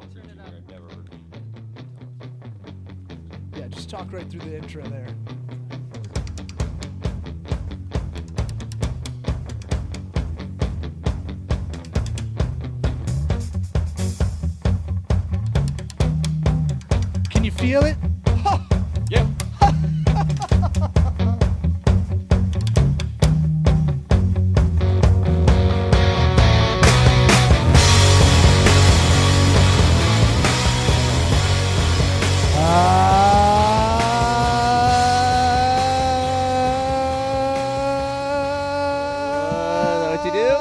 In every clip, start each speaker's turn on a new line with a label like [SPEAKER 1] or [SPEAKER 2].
[SPEAKER 1] Walter Jr. I've never heard of.
[SPEAKER 2] Yeah, just talk right through the intro there. Can you feel it?
[SPEAKER 1] Yep. What you do?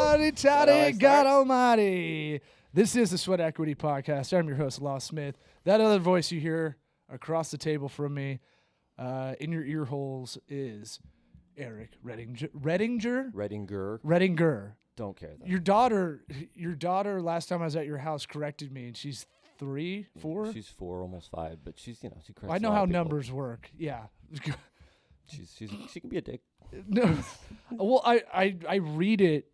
[SPEAKER 2] Howdy, God Almighty. This is the Sweat Equity Podcast. I'm your host, Law Smith. That other voice you hear across the table from me, in your ear holes, is Eric Redinger.
[SPEAKER 1] Don't care though.
[SPEAKER 2] Your daughter. Last time I was at your house, corrected me, and she's 3, 4.
[SPEAKER 1] She's 4, almost 5, but she corrects.
[SPEAKER 2] I know how numbers work. Yeah.
[SPEAKER 1] She can be a dick.
[SPEAKER 2] No. Well, I read it.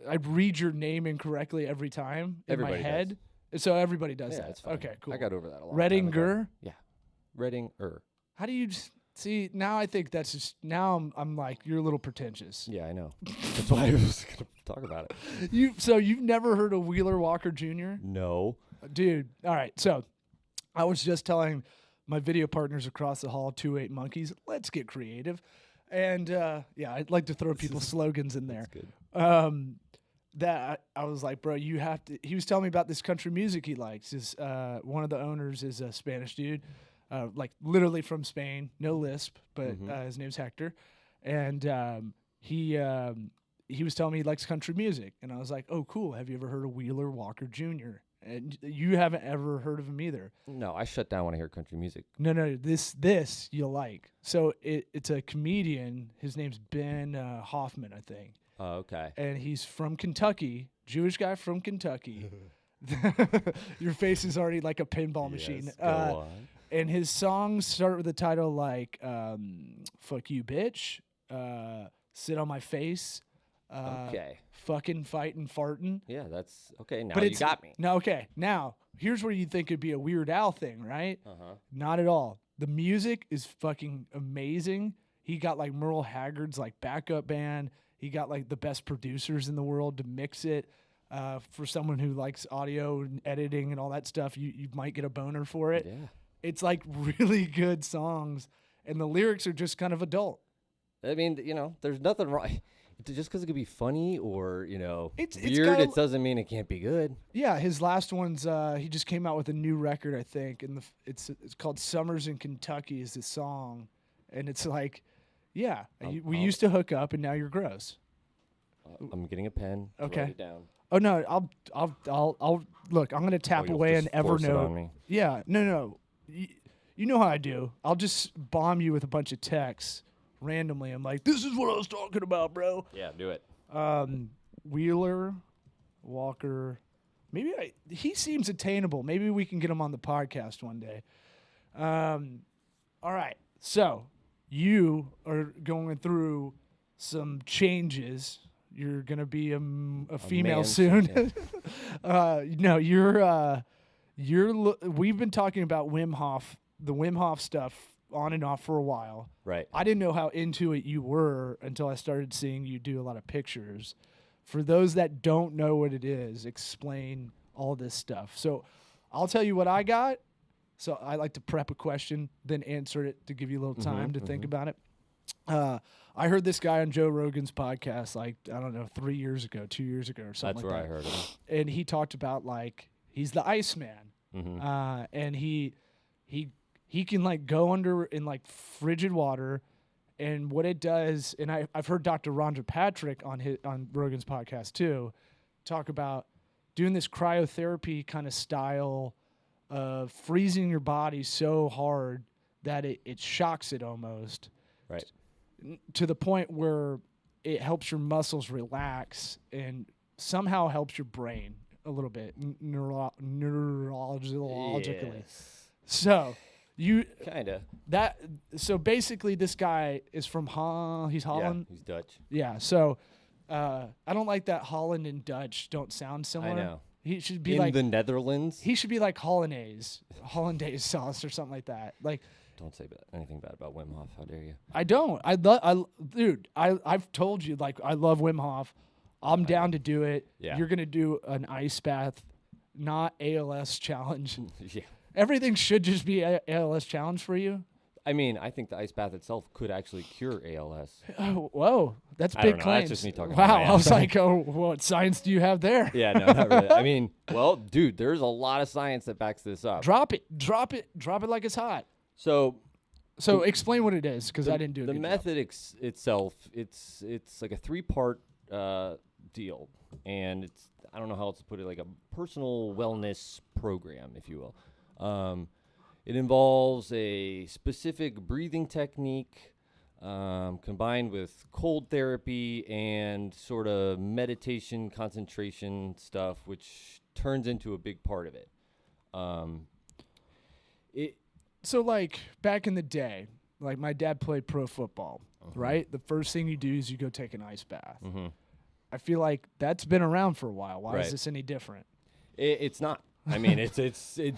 [SPEAKER 2] I read your name incorrectly every time in
[SPEAKER 1] Everybody
[SPEAKER 2] my head. So everybody does
[SPEAKER 1] Yeah,
[SPEAKER 2] that.
[SPEAKER 1] it's fine.
[SPEAKER 2] Okay, cool.
[SPEAKER 1] I got over that a lot.
[SPEAKER 2] Redinger.
[SPEAKER 1] Yeah. Redinger.
[SPEAKER 2] How do you see? Now I think that's just. Now I'm like, you're a little pretentious.
[SPEAKER 1] Yeah, I know. That's why I was going to talk about it.
[SPEAKER 2] You've never heard of Wheeler Walker Jr.?
[SPEAKER 1] No.
[SPEAKER 2] Dude. All right. So I was just telling my video partners across the hall, 28 Monkeys, let's get creative. And yeah, I'd like to throw people's slogans in there.
[SPEAKER 1] That's good.
[SPEAKER 2] That I was like, bro, you have to. He was telling me about this country music he likes. One of the owners is a Spanish dude, like literally from Spain, no lisp, but his name's Hector, and he was telling me he likes country music, and I was like, oh, cool. Have you ever heard of Wheeler Walker Jr.? And you haven't ever heard of him either.
[SPEAKER 1] No, I shut down when I hear country music.
[SPEAKER 2] No, this you'll like. So it's a comedian. His name's Ben Hoffman, I think.
[SPEAKER 1] Oh, okay.
[SPEAKER 2] And he's from Kentucky, Jewish guy from Kentucky. Your face is already like a pinball machine.
[SPEAKER 1] Yes, go on.
[SPEAKER 2] And his songs start with a title like "Fuck You, Bitch," "Sit on My Face,"
[SPEAKER 1] Okay.
[SPEAKER 2] "Fucking Fightin' Fartin'."
[SPEAKER 1] Yeah, that's okay. Now
[SPEAKER 2] But
[SPEAKER 1] you got me.
[SPEAKER 2] No, okay. Now here's where you think it'd be a Weird Al thing, right? Not at all. The music is fucking amazing. He got like Merle Haggard's like backup band. He got like the best producers in the world to mix it. For someone who likes audio and editing and all that stuff, you might get a boner for it.
[SPEAKER 1] Yeah.
[SPEAKER 2] It's like really good songs, and the lyrics are just kind of adult.
[SPEAKER 1] I mean, there's nothing wrong. Just because it could be funny or,
[SPEAKER 2] It's
[SPEAKER 1] weird,
[SPEAKER 2] gotta-
[SPEAKER 1] it doesn't mean it can't be good.
[SPEAKER 2] Yeah, his last one's he just came out with a new record, I think, and it's called "Summers in Kentucky" is the song, and it's like, yeah, we used to hook up, and now you're gross.
[SPEAKER 1] I'm getting a pen. To
[SPEAKER 2] Okay.
[SPEAKER 1] Write it down.
[SPEAKER 2] Oh no, I'll look. I'm gonna tap
[SPEAKER 1] you'll
[SPEAKER 2] away
[SPEAKER 1] just
[SPEAKER 2] an
[SPEAKER 1] force it on
[SPEAKER 2] Evernote.
[SPEAKER 1] me.
[SPEAKER 2] Yeah, no. You know how I do. I'll just bomb you with a bunch of texts randomly. I'm like, this is what I was talking about, bro.
[SPEAKER 1] Yeah, do it.
[SPEAKER 2] Wheeler Walker. He seems attainable. Maybe we can get him on the podcast one day. All right. So you are going through some changes. You're gonna be a female
[SPEAKER 1] man
[SPEAKER 2] soon. No, we've been talking about Wim Hof, the Wim Hof stuff on and off for a while.
[SPEAKER 1] Right.
[SPEAKER 2] I didn't know how into it you were until I started seeing you do a lot of pictures. For those that don't know what it is, explain all this stuff. So I'll tell you what I got. So I like to prep a question, then answer it to give you a little time to think about it. I heard this guy on Joe Rogan's podcast, like, I don't know, 3 years ago, 2 years ago or something
[SPEAKER 1] That's
[SPEAKER 2] like
[SPEAKER 1] where
[SPEAKER 2] that.
[SPEAKER 1] I heard him.
[SPEAKER 2] And he talked about, like, he's the Iceman. And he can, like, go under in, like, frigid water. And what it does, and I've heard Dr. Rhonda Patrick on Rogan's podcast, too, talk about doing this cryotherapy kind of style of freezing your body so hard that it shocks it almost.
[SPEAKER 1] Right.
[SPEAKER 2] To the point where it helps your muscles relax and somehow helps your brain a little bit neurologically.
[SPEAKER 1] Yes.
[SPEAKER 2] So you
[SPEAKER 1] Kinda.
[SPEAKER 2] so basically this guy is from he's Holland.
[SPEAKER 1] Yeah, he's Dutch.
[SPEAKER 2] Yeah. So I don't like that Holland and Dutch don't sound similar.
[SPEAKER 1] I know.
[SPEAKER 2] He should be
[SPEAKER 1] in
[SPEAKER 2] like
[SPEAKER 1] the Netherlands.
[SPEAKER 2] he should be like hollandaise sauce or something like that. Like,
[SPEAKER 1] Don't say anything bad about Wim Hof. How dare you?
[SPEAKER 2] I don't. Dude, I've told you, like, I love Wim Hof. I'm down to do it.
[SPEAKER 1] Yeah.
[SPEAKER 2] You're gonna do an ice bath, not ALS challenge.
[SPEAKER 1] Yeah.
[SPEAKER 2] Everything should just be a ALS challenge for you.
[SPEAKER 1] I mean, I think the ice bath itself could actually cure ALS.
[SPEAKER 2] Oh, whoa, that's
[SPEAKER 1] I
[SPEAKER 2] big
[SPEAKER 1] don't know.
[SPEAKER 2] claims.
[SPEAKER 1] That's just me talking
[SPEAKER 2] Wow,
[SPEAKER 1] about my
[SPEAKER 2] I was
[SPEAKER 1] ass.
[SPEAKER 2] like, oh, what science do you have there?
[SPEAKER 1] Yeah, no, not really. I mean, well, dude, there's a lot of science that backs this up.
[SPEAKER 2] Drop it like it's hot.
[SPEAKER 1] So
[SPEAKER 2] Explain what it is, because I didn't do it.
[SPEAKER 1] The method itself, it's like a 3-part deal, and it's, I don't know how else to put it, like a personal wellness program, if you will. It involves a specific breathing technique combined with cold therapy and sort of meditation, concentration stuff, which turns into a big part of it.
[SPEAKER 2] So, like, back in the day, like, my dad played pro football, right? The first thing you do is you go take an ice bath. I feel like that's been around for a while. Why is this any different?
[SPEAKER 1] It's not. I mean, it's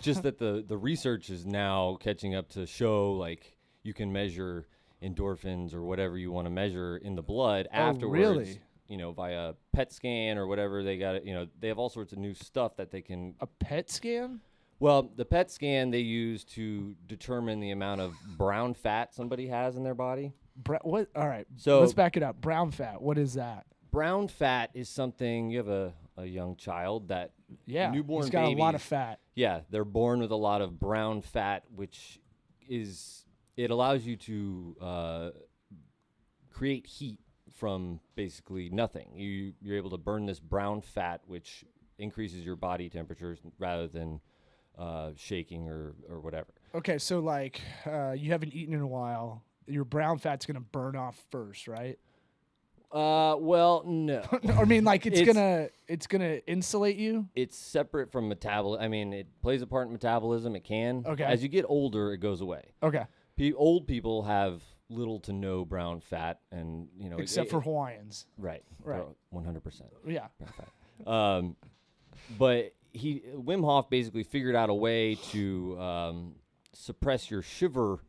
[SPEAKER 1] just that the research is now catching up to show, like, you can measure endorphins or whatever you want to measure in the blood afterwards.
[SPEAKER 2] Really?
[SPEAKER 1] You know, via PET scan or whatever. They got it. You know, they have all sorts of new stuff that they can.
[SPEAKER 2] A PET scan?
[SPEAKER 1] Well, the PET scan they use to determine the amount of brown fat somebody has in their body.
[SPEAKER 2] What? All right.
[SPEAKER 1] So
[SPEAKER 2] let's back it up. Brown fat. What is that?
[SPEAKER 1] Brown fat is something, you have a young child that newborn
[SPEAKER 2] he's got
[SPEAKER 1] babies,
[SPEAKER 2] a lot of fat.
[SPEAKER 1] Yeah, they're born with a lot of brown fat, which it allows you to create heat from basically nothing. You're able to burn this brown fat, which increases your body temperatures rather than shaking or whatever.
[SPEAKER 2] Okay, so like you haven't eaten in a while. Your brown fat's gonna burn off first, right?
[SPEAKER 1] Well, no.
[SPEAKER 2] I mean, like it's gonna insulate you.
[SPEAKER 1] It's separate from metabolism. I mean, it plays a part in metabolism. It can.
[SPEAKER 2] Okay.
[SPEAKER 1] As you get older, it goes away.
[SPEAKER 2] Okay.
[SPEAKER 1] Old people have little to no brown fat, and
[SPEAKER 2] except for Hawaiians.
[SPEAKER 1] Right. 100%.
[SPEAKER 2] Yeah.
[SPEAKER 1] Brown fat. But Wim Hof basically figured out a way to suppress your shiver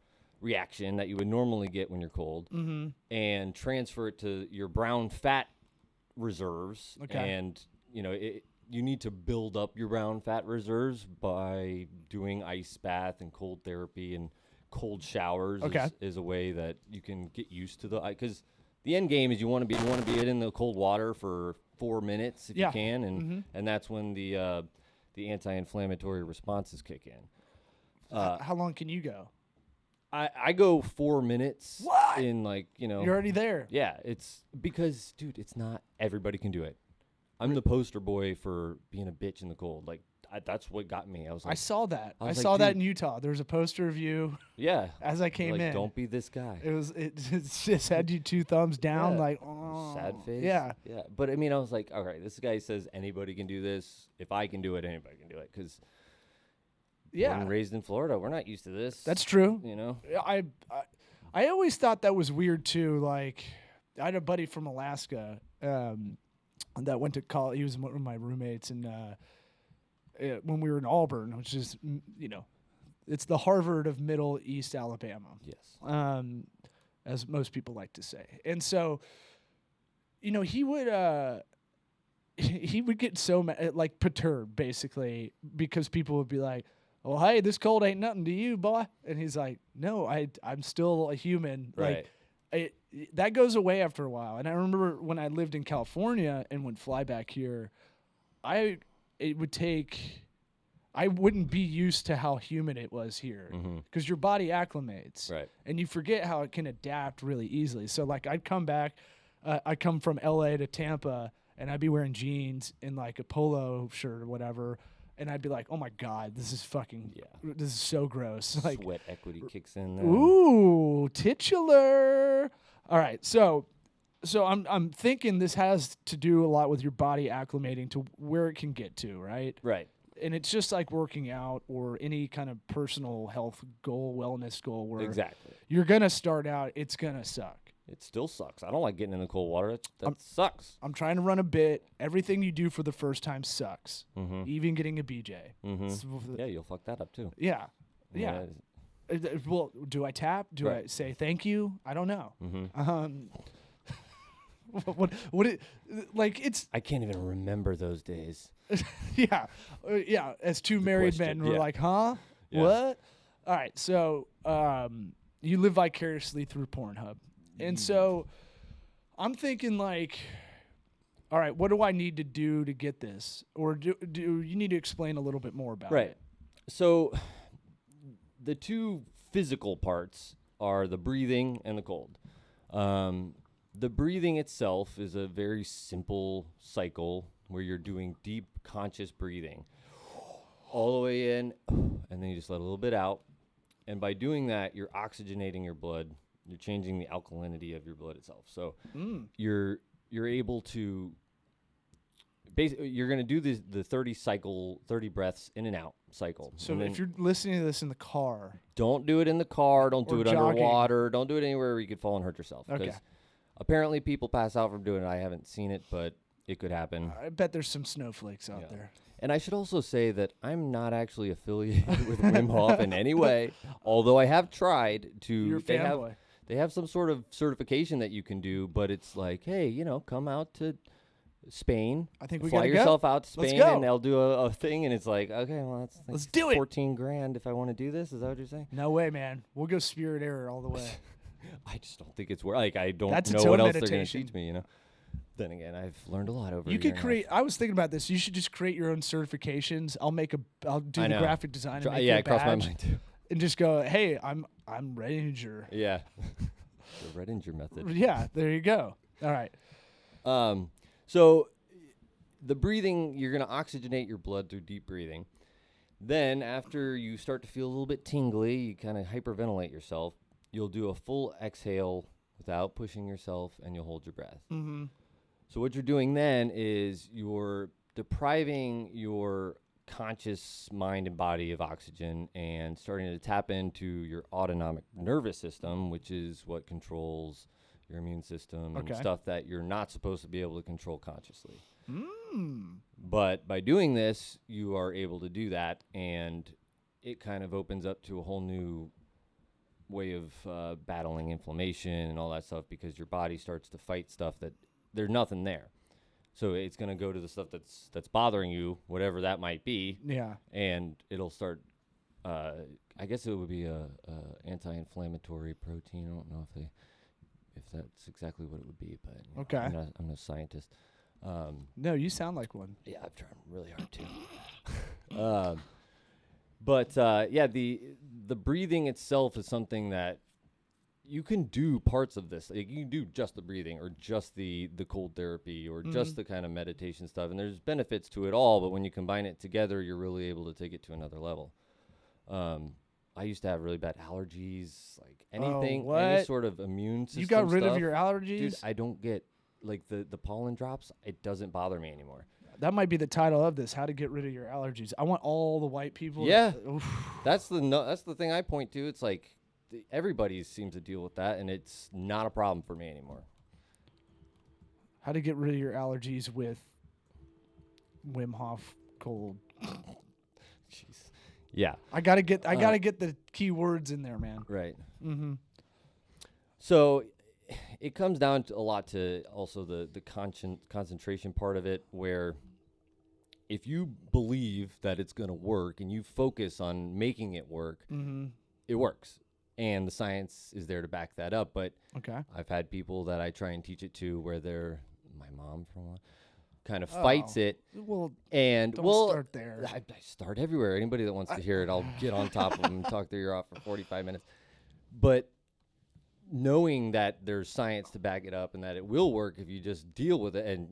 [SPEAKER 1] reaction that you would normally get when you're cold, and transfer it to your brown fat reserves.
[SPEAKER 2] Okay.
[SPEAKER 1] And you need to build up your brown fat reserves by doing ice bath and cold therapy and cold showers. Is a way that you can get used to because the end game is you want to be in the cold water for 4 minutes if you can, and that's when the anti-inflammatory responses kick in.
[SPEAKER 2] How long can you go?
[SPEAKER 1] I go 4 minutes.
[SPEAKER 2] What?
[SPEAKER 1] In
[SPEAKER 2] You're already there.
[SPEAKER 1] Yeah, it's because, dude, it's not everybody can do it. I'm the poster boy for being a bitch in the cold. Like that's what got me. I was like,
[SPEAKER 2] I saw that. I
[SPEAKER 1] was
[SPEAKER 2] saw
[SPEAKER 1] like,
[SPEAKER 2] that
[SPEAKER 1] dude.
[SPEAKER 2] in Utah. There was a poster of you.
[SPEAKER 1] Yeah.
[SPEAKER 2] As I came
[SPEAKER 1] like,
[SPEAKER 2] in.
[SPEAKER 1] Don't be this guy.
[SPEAKER 2] It just had you 2 thumbs down, like
[SPEAKER 1] sad face.
[SPEAKER 2] Yeah.
[SPEAKER 1] Yeah. But I mean, I was like, all right, this guy says anybody can do this. If I can do it, anybody can do it. Because born and raised in Florida, we're not used to this.
[SPEAKER 2] That's true.
[SPEAKER 1] I
[SPEAKER 2] always thought that was weird too. Like, I had a buddy from Alaska that went to college. He was one of my roommates, and when we were in Auburn, which is it's the Harvard of Middle East Alabama.
[SPEAKER 1] Yes.
[SPEAKER 2] As most people like to say, and so he would get so like perturbed basically because people would be like, "Oh, hey, this cold ain't nothing to you, boy," and he's like, "No, I'm still a human."
[SPEAKER 1] Right.
[SPEAKER 2] Like, that goes away after a while. And I remember when I lived in California and would fly back here, I wouldn't be used to how humid it was here because your body acclimates,
[SPEAKER 1] right?
[SPEAKER 2] And you forget how it can adapt really easily. So like I'd come back, I come from LA to Tampa, and I'd be wearing jeans and like a polo shirt or whatever. And I'd be like, "Oh my God, this is this is so gross." Like
[SPEAKER 1] sweat equity kicks in there.
[SPEAKER 2] Ooh, titular. All right, so I'm thinking this has to do a lot with your body acclimating to where it can get to, right?
[SPEAKER 1] Right.
[SPEAKER 2] And it's just like working out or any kind of personal health goal, wellness goal, where
[SPEAKER 1] exactly
[SPEAKER 2] you're gonna start out, it's gonna suck.
[SPEAKER 1] It still sucks. I don't like getting in the cold water. That sucks.
[SPEAKER 2] I'm trying to run a bit. Everything you do for the first time sucks.
[SPEAKER 1] Mm-hmm.
[SPEAKER 2] Even getting a BJ.
[SPEAKER 1] Mm-hmm. Yeah, you'll fuck that up too.
[SPEAKER 2] Yeah. Well, do I tap? Do I say thank you? I don't know.
[SPEAKER 1] Mm-hmm.
[SPEAKER 2] What it like? It's
[SPEAKER 1] I can't even remember those days.
[SPEAKER 2] yeah. As two married men, we're like, huh?
[SPEAKER 1] Yeah.
[SPEAKER 2] What? All right. So, you live vicariously through Pornhub, and so I'm thinking like, all right, what do I need to do to get this, or do you need to explain a little bit more about it?
[SPEAKER 1] Right. So, the two physical parts are the breathing and the cold. The breathing itself is a very simple cycle where you're doing deep conscious breathing all the way in, and then you just let a little bit out. And by doing that, you're oxygenating your blood. You're changing the alkalinity of your blood itself. So you're able to basically, you're going to do the 30 breaths in and out cycle.
[SPEAKER 2] So if you're listening to this in the car,
[SPEAKER 1] don't do it in the car. Don't do it
[SPEAKER 2] jogging.
[SPEAKER 1] underwater. Don't do it anywhere where you could fall and hurt yourself.
[SPEAKER 2] Okay.
[SPEAKER 1] Apparently, people pass out from doing it. I haven't seen it, but it could happen.
[SPEAKER 2] I bet there's some snowflakes out there.
[SPEAKER 1] And I should also say that I'm not actually affiliated with Wim Hof in any way, although I have tried to.
[SPEAKER 2] You're a fanboy.
[SPEAKER 1] They have some sort of certification that you can do, but it's like, hey, come out to Spain.
[SPEAKER 2] I think we
[SPEAKER 1] fly
[SPEAKER 2] gotta
[SPEAKER 1] yourself
[SPEAKER 2] go.
[SPEAKER 1] out to
[SPEAKER 2] Let's
[SPEAKER 1] Spain,
[SPEAKER 2] go.
[SPEAKER 1] and they'll do a thing, and it's like, okay, well,
[SPEAKER 2] let's do it.
[SPEAKER 1] $14,000 if I want to do this. Is that what you're saying?
[SPEAKER 2] No way, man. We'll go Spirit Air all the way.
[SPEAKER 1] I just don't think it's worth. Like, I don't
[SPEAKER 2] That's
[SPEAKER 1] know
[SPEAKER 2] its own
[SPEAKER 1] what else they're going to
[SPEAKER 2] meditation.
[SPEAKER 1] teach me. Then again, I've learned a lot over.
[SPEAKER 2] You
[SPEAKER 1] a
[SPEAKER 2] could
[SPEAKER 1] year and a
[SPEAKER 2] create. I was thinking about this. You should just create your own certifications. I'll do
[SPEAKER 1] I
[SPEAKER 2] the
[SPEAKER 1] know.
[SPEAKER 2] graphic design. And make
[SPEAKER 1] Yeah,
[SPEAKER 2] you a
[SPEAKER 1] it crossed my
[SPEAKER 2] badge
[SPEAKER 1] mind too.
[SPEAKER 2] And just go, hey, I'm Ranger.
[SPEAKER 1] Yeah, the Redinger method.
[SPEAKER 2] Yeah, there you go. All right.
[SPEAKER 1] So the breathing, you're going to oxygenate your blood through deep breathing. Then after you start to feel a little bit tingly, you kind of hyperventilate yourself. You'll do a full exhale without pushing yourself, and you'll hold your breath.
[SPEAKER 2] Mm-hmm.
[SPEAKER 1] So what you're doing then is you're depriving your conscious mind and body of oxygen and starting to tap into your autonomic nervous system, which is what controls your immune system and stuff that you're not supposed to be able to control consciously. But by doing this, you are able to do that, and it kind of opens up to a whole new way of battling inflammation and all that stuff, because your body starts to fight stuff that there's nothing there. So it's going to go to the stuff that's bothering you, whatever that might be.
[SPEAKER 2] Yeah.
[SPEAKER 1] And it'll start, I guess it would be a anti-inflammatory protein. I don't know if that's exactly what it would be, but
[SPEAKER 2] Okay.
[SPEAKER 1] I'm not a scientist.
[SPEAKER 2] No, you sound like one.
[SPEAKER 1] Yeah, I've tried really hard too. But yeah, the breathing itself is something that you can do parts of this. Like, you can do just the breathing, or just the cold therapy, or just the kind of meditation stuff. And there's benefits to it all, but when you combine it together, you're really able to take it to another level. I used to have really bad allergies, like anything, any sort of immune system.
[SPEAKER 2] You got rid
[SPEAKER 1] stuff.
[SPEAKER 2] of your allergies?
[SPEAKER 1] Dude, I don't get like the pollen drops. It doesn't bother me anymore.
[SPEAKER 2] That might be the title of this: How to Get Rid of Your Allergies. I want all the white people.
[SPEAKER 1] Yeah, that's the thing I point to. It's like everybody seems to deal with that, and it's not a problem for me anymore.
[SPEAKER 2] How to get rid of your allergies with Wim Hof cold.
[SPEAKER 1] Jeez. Yeah.
[SPEAKER 2] I gotta get the key words in there, man.
[SPEAKER 1] Right.
[SPEAKER 2] Mm-hmm.
[SPEAKER 1] So it comes down to a lot to also the concentration part of it, where if you believe that it's going to work and you focus on making it work, it works. And the science is there to back that up. But I've had people that I try and teach it to where my mom, for one, kind of fights it.
[SPEAKER 2] Well,
[SPEAKER 1] and
[SPEAKER 2] don't start there.
[SPEAKER 1] I start everywhere. Anybody that wants to hear it, I'll get on top of them and talk their ear off for 45 minutes. But knowing that there's science to back it up and that it will work if you just deal with it, and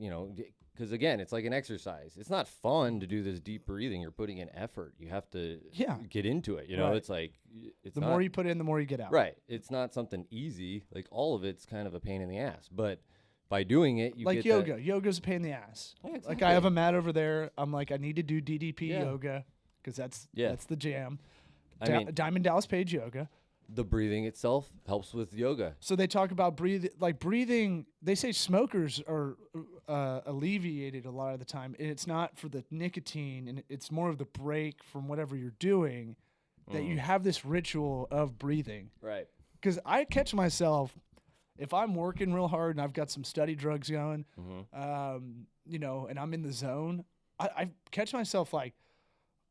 [SPEAKER 1] because again, it's like an exercise. It's not fun to do this deep breathing. You're putting in effort. You have to get into it.
[SPEAKER 2] Right.
[SPEAKER 1] It's like
[SPEAKER 2] the more you put in, the more you get out.
[SPEAKER 1] Right. It's not something easy. Like, all of it's kind of a pain in the ass. But by doing it, you
[SPEAKER 2] like
[SPEAKER 1] get
[SPEAKER 2] yoga.
[SPEAKER 1] that.
[SPEAKER 2] Yoga's a pain in the ass.
[SPEAKER 1] Yeah, exactly.
[SPEAKER 2] Like, I have a mat over there. I'm like, I need to do DDP yoga because that's the jam.
[SPEAKER 1] I mean,
[SPEAKER 2] Diamond Dallas Page yoga.
[SPEAKER 1] The breathing itself helps with yoga.
[SPEAKER 2] So they talk about breathing. They say smokers are alleviated a lot of the time, and it's not for the nicotine, and it's more of the break from whatever you're doing. That you have this ritual of breathing.
[SPEAKER 1] Right.
[SPEAKER 2] Because I catch myself if I'm working real hard and I've got some study drugs going, and I'm in the zone. I catch myself like.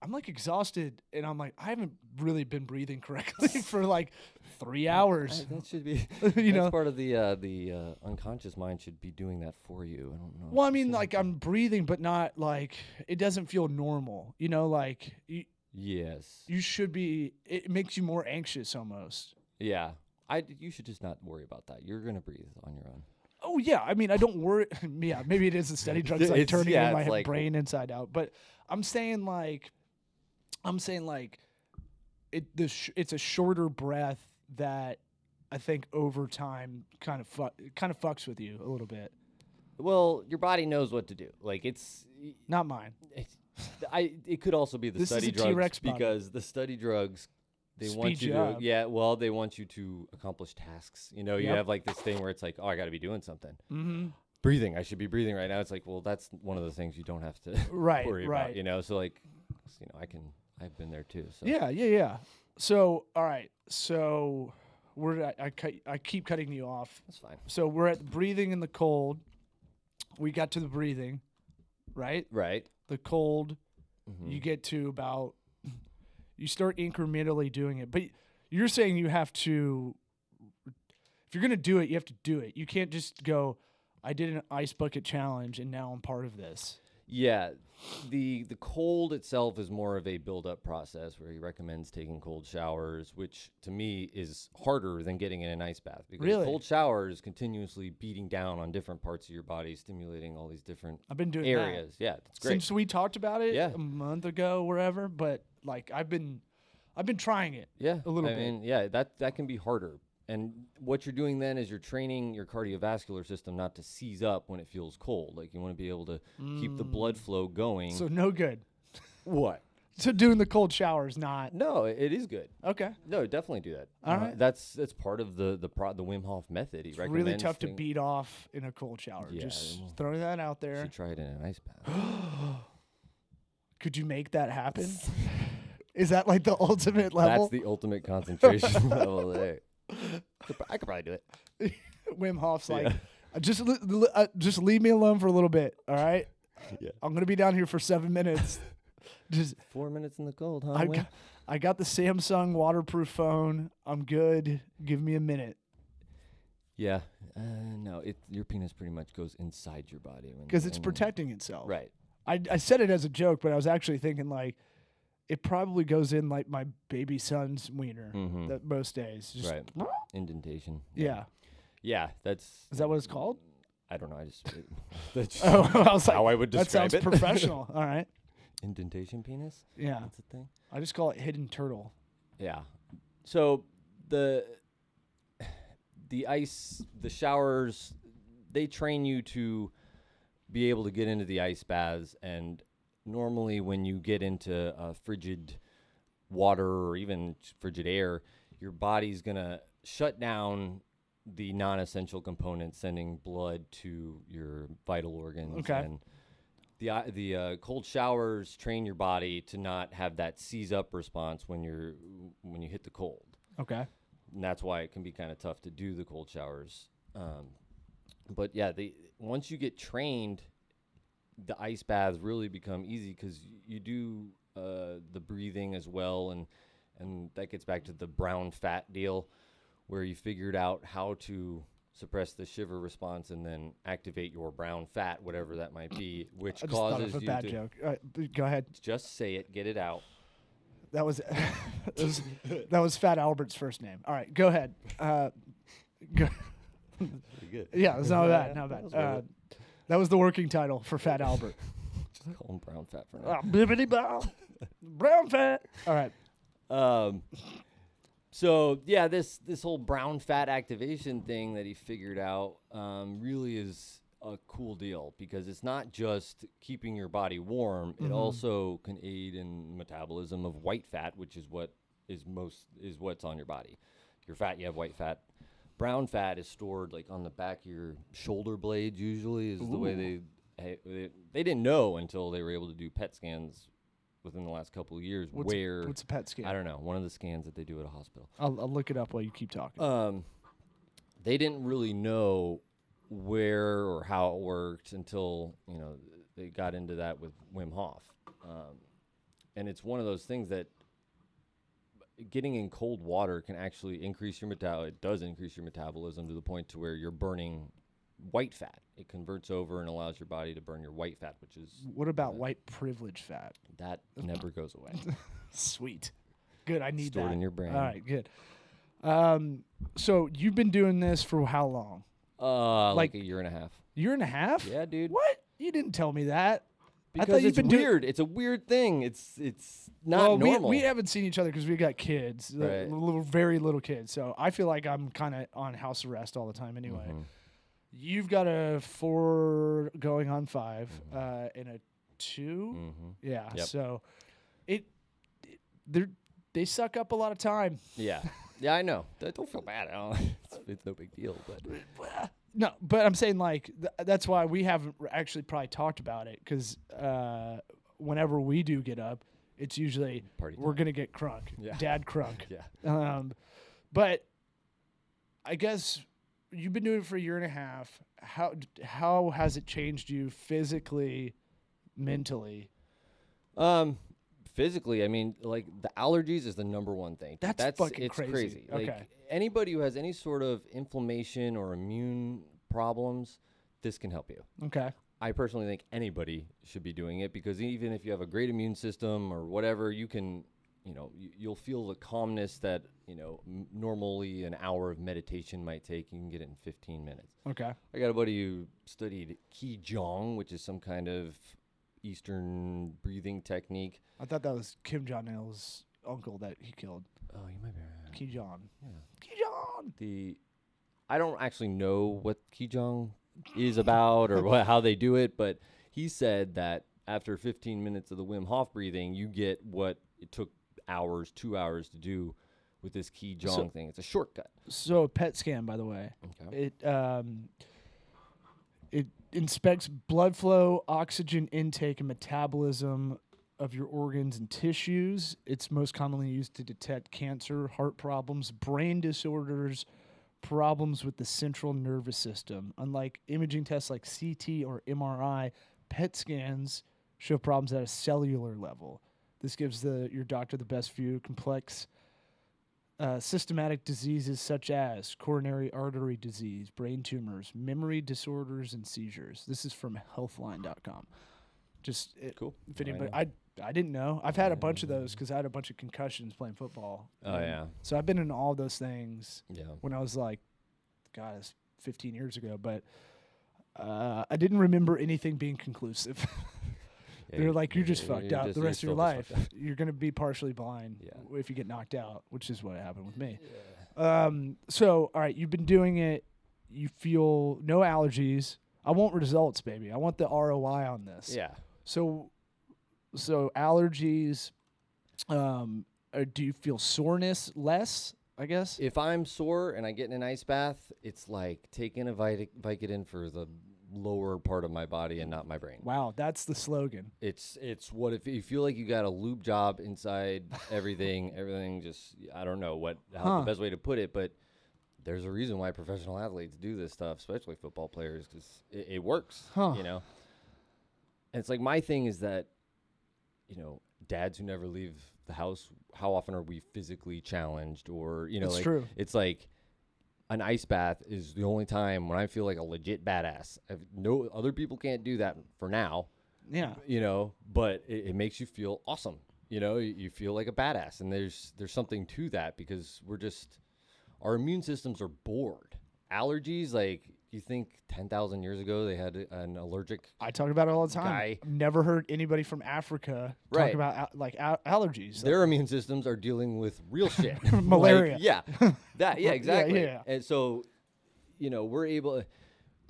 [SPEAKER 2] I'm like exhausted, and I'm like, I haven't really been breathing correctly for like 3 hours.
[SPEAKER 1] That should be, that's part of the unconscious mind should be doing that for you. I don't know.
[SPEAKER 2] Well, I mean, like I'm breathing, but not like it doesn't feel normal. Like
[SPEAKER 1] yes,
[SPEAKER 2] you should be. It makes you more anxious almost.
[SPEAKER 1] Yeah, you should just not worry about that. You're gonna breathe on your own.
[SPEAKER 2] Oh yeah, I mean, I don't worry. Yeah, maybe it is the steady drugs like turning my brain inside out. But I'm saying like. It's a shorter breath that I think over time kind of fucks with you a little bit.
[SPEAKER 1] Well, your body knows what to do. Like it's
[SPEAKER 2] not mine.
[SPEAKER 1] It could also be the study drugs
[SPEAKER 2] T-Rex
[SPEAKER 1] because the study drugs they want you
[SPEAKER 2] to
[SPEAKER 1] they want you to accomplish tasks. You have like this thing where it's like, oh, I got to be doing something.
[SPEAKER 2] Mm-hmm.
[SPEAKER 1] Breathing, I should be breathing right now. It's like, well, that's one of the things you don't have to worry about. So like, I've been there too. So.
[SPEAKER 2] Yeah. So, all right. So, I keep cutting you off.
[SPEAKER 1] That's fine.
[SPEAKER 2] So, we're at breathing in the cold. We got to the breathing, right?
[SPEAKER 1] Right.
[SPEAKER 2] The cold, you get to about, you start incrementally doing it. But you're saying you have to, if you're going to do it, you have to do it. You can't just go, I did an ice bucket challenge and now I'm part of this.
[SPEAKER 1] Yeah, the cold itself is more of a build-up process where he recommends taking cold showers, which to me is harder than getting in an ice bath. Because cold shower is continuously beating down on different parts of your body, stimulating all these different
[SPEAKER 2] I've been doing
[SPEAKER 1] areas.
[SPEAKER 2] That.
[SPEAKER 1] Yeah, that's great.
[SPEAKER 2] Since we talked about it a month ago, wherever, but like I've been trying it.
[SPEAKER 1] Yeah,
[SPEAKER 2] a little bit.
[SPEAKER 1] I mean, that can be harder. And what you're doing then is you're training your cardiovascular system not to seize up when it feels cold. Like you want to be able to keep the blood flow going.
[SPEAKER 2] So no good.
[SPEAKER 1] What?
[SPEAKER 2] So doing the cold shower is not.
[SPEAKER 1] No, it is good.
[SPEAKER 2] Okay.
[SPEAKER 1] No, definitely do that.
[SPEAKER 2] All right.
[SPEAKER 1] That's part of the Wim Hof method. He recommends
[SPEAKER 2] really tough to beat off in a cold shower. Yeah, just throw that out there.
[SPEAKER 1] You should try it in an ice bath.
[SPEAKER 2] Could you make that happen? Is that like the ultimate level?
[SPEAKER 1] That's the ultimate concentration level there. I could probably do it.
[SPEAKER 2] Wim Hof's like, just leave me alone for a little bit, all right?
[SPEAKER 1] Yeah.
[SPEAKER 2] I'm gonna be down here for 7 minutes. Just
[SPEAKER 1] 4 minutes in the cold, huh?
[SPEAKER 2] I got the Samsung waterproof phone. I'm good. Give me a minute.
[SPEAKER 1] Yeah. No, your penis pretty much goes inside your body
[SPEAKER 2] because it's protecting itself.
[SPEAKER 1] Right.
[SPEAKER 2] I said it as a joke, but I was actually thinking like. It probably goes in like my baby son's wiener most days. Just
[SPEAKER 1] right. Indentation.
[SPEAKER 2] Yeah.
[SPEAKER 1] Yeah,
[SPEAKER 2] is that what it's called?
[SPEAKER 1] I don't know. That's
[SPEAKER 2] I was like,
[SPEAKER 1] how I would describe it.
[SPEAKER 2] That sounds professional. All right.
[SPEAKER 1] Indentation penis?
[SPEAKER 2] Yeah.
[SPEAKER 1] That's a thing.
[SPEAKER 2] I just call it hidden turtle.
[SPEAKER 1] Yeah. So the showers, they train you to be able to get into the ice baths, and normally when you get into frigid water or even frigid air, your body's going to shut down the non-essential components, sending blood to your vital organs.
[SPEAKER 2] Okay.
[SPEAKER 1] And the cold showers train your body to not have that seize up response when you hit the cold.
[SPEAKER 2] Okay.
[SPEAKER 1] And that's why it can be kind of tough to do the cold showers. But yeah, once you get trained, the ice baths really become easy because you do the breathing as well, and that gets back to the brown fat deal, where you figured out how to suppress the shiver response and then activate your brown fat, whatever that might be, which causes you
[SPEAKER 2] bad
[SPEAKER 1] to.
[SPEAKER 2] Joke. Go ahead.
[SPEAKER 1] Just say it, get it out.
[SPEAKER 2] That was that was Fat Albert's first name. All right, go ahead. Go.
[SPEAKER 1] Pretty good.
[SPEAKER 2] Yeah, it's not bad. Not bad. That was the working title for Fat Albert.
[SPEAKER 1] Just call him brown fat for now.
[SPEAKER 2] Bibbidi-bow. Brown fat. All right.
[SPEAKER 1] So yeah, this whole brown fat activation thing that he figured out really is a cool deal, because it's not just keeping your body warm; it also can aid in metabolism of white fat, which is what's on your body. your fat, you have white fat. Brown fat is stored like on the back of your shoulder blades. Usually, is the way they didn't know until they were able to do PET scans within the last couple of years.
[SPEAKER 2] What's a PET scan?
[SPEAKER 1] I don't know. One of the scans that they do at a hospital.
[SPEAKER 2] I'll look it up while you keep talking.
[SPEAKER 1] They didn't really know where or how it worked until they got into that with Wim Hof, and it's one of those things that getting in cold water can actually increase your It does increase your metabolism to the point to where you're burning white fat. It converts over and allows your body to burn your white fat, which is
[SPEAKER 2] what about white privilege fat?
[SPEAKER 1] That never goes away.
[SPEAKER 2] Sweet, good. I need
[SPEAKER 1] stored
[SPEAKER 2] that
[SPEAKER 1] in your brain.
[SPEAKER 2] All right, good. So you've been doing this for how long?
[SPEAKER 1] Like a year and a half.
[SPEAKER 2] Year and a half?
[SPEAKER 1] Yeah, dude.
[SPEAKER 2] What? You didn't tell me that.
[SPEAKER 1] Because
[SPEAKER 2] I thought
[SPEAKER 1] it's weird. It's a weird thing. It's not normal.
[SPEAKER 2] We haven't seen each other because we got kids,
[SPEAKER 1] Right.
[SPEAKER 2] very little kids. So I feel like I'm kind of on house arrest all the time anyway.
[SPEAKER 1] Mm-hmm.
[SPEAKER 2] You've got a 4 going on 5 and a 2.
[SPEAKER 1] Mm-hmm.
[SPEAKER 2] Yeah.
[SPEAKER 1] Yep.
[SPEAKER 2] So they suck up a lot of time.
[SPEAKER 1] Yeah. Yeah, I know. Don't feel bad. It's no big deal. But
[SPEAKER 2] No, but I'm saying like that's why we haven't actually probably talked about it because whenever we do get up, it's usually we're gonna get crunk, dad crunk.
[SPEAKER 1] Yeah.
[SPEAKER 2] But I guess you've been doing it for a year and a half. How has it changed you physically, mentally?
[SPEAKER 1] Physically, I mean, like the allergies is the number one thing.
[SPEAKER 2] That's fucking crazy. Okay.
[SPEAKER 1] Like anybody who has any sort of inflammation or immune problems, this can help you.
[SPEAKER 2] Okay.
[SPEAKER 1] I personally think anybody should be doing it because even if you have a great immune system or whatever, you can, you'll feel the calmness that, normally an hour of meditation might take. You can get it in 15 minutes.
[SPEAKER 2] Okay.
[SPEAKER 1] I got a buddy who studied Qigong, which is some kind of Eastern breathing technique.
[SPEAKER 2] I thought that was Kim Jong-il's uncle that he killed.
[SPEAKER 1] Oh, you might be right.
[SPEAKER 2] Qigong.
[SPEAKER 1] Yeah. Qigong. I don't actually know what Qigong is about or how they do it, but he said that after 15 minutes of the Wim Hof breathing, you get what it took 2 hours to do with this Qigong thing. It's a shortcut.
[SPEAKER 2] So a PET scan, by the way,
[SPEAKER 1] Okay.
[SPEAKER 2] It inspects blood flow, oxygen intake, and metabolism of your organs and tissues. It's most commonly used to detect cancer, heart problems, brain disorders, problems with the central nervous system. Unlike imaging tests like CT or MRI, PET scans show problems at a cellular level. This gives your doctor the best view of complex systematic diseases such as coronary artery disease, brain tumors, memory disorders, and seizures. This is from healthline.com.
[SPEAKER 1] Cool.
[SPEAKER 2] If anybody, I didn't know. I've had a bunch of those because I had a bunch of concussions playing football.
[SPEAKER 1] Oh, yeah.
[SPEAKER 2] So I've been in all those things when I was like, God, it's 15 years ago. But I didn't remember anything being conclusive. They're like, you're just fucked up the rest of your life. You're going to be partially blind if you get knocked out, which is what happened with me. Yeah. So, all right, you've been doing it. You feel no allergies. I want results, baby. I want the ROI on this.
[SPEAKER 1] Yeah.
[SPEAKER 2] So allergies, do you feel soreness less, I guess?
[SPEAKER 1] If I'm sore and I get in an ice bath, it's like taking a Vicodin for the lower part of my body and not my brain.
[SPEAKER 2] Wow, that's the slogan.
[SPEAKER 1] It's what if you feel like you got a lube job inside everything just, I don't know the best way to put it, but there's a reason why professional athletes do this stuff, especially football players, because it works, And it's like my thing is that, dads who never leave the house, how often are we physically challenged? Or,
[SPEAKER 2] It's true.
[SPEAKER 1] It's like an ice bath is the only time when I feel like a legit badass. No other people can't do that for now.
[SPEAKER 2] Yeah.
[SPEAKER 1] But it makes you feel awesome. You feel like a badass. And there's something to that because our immune systems are bored. Allergies, like you think 10,000 years ago they had an allergic.
[SPEAKER 2] I talk about it all the time.
[SPEAKER 1] Guy.
[SPEAKER 2] Never heard anybody from Africa talk about allergies.
[SPEAKER 1] Their immune systems are dealing with real shit.
[SPEAKER 2] Malaria.
[SPEAKER 1] Exactly.
[SPEAKER 2] Yeah.
[SPEAKER 1] And so, we're able,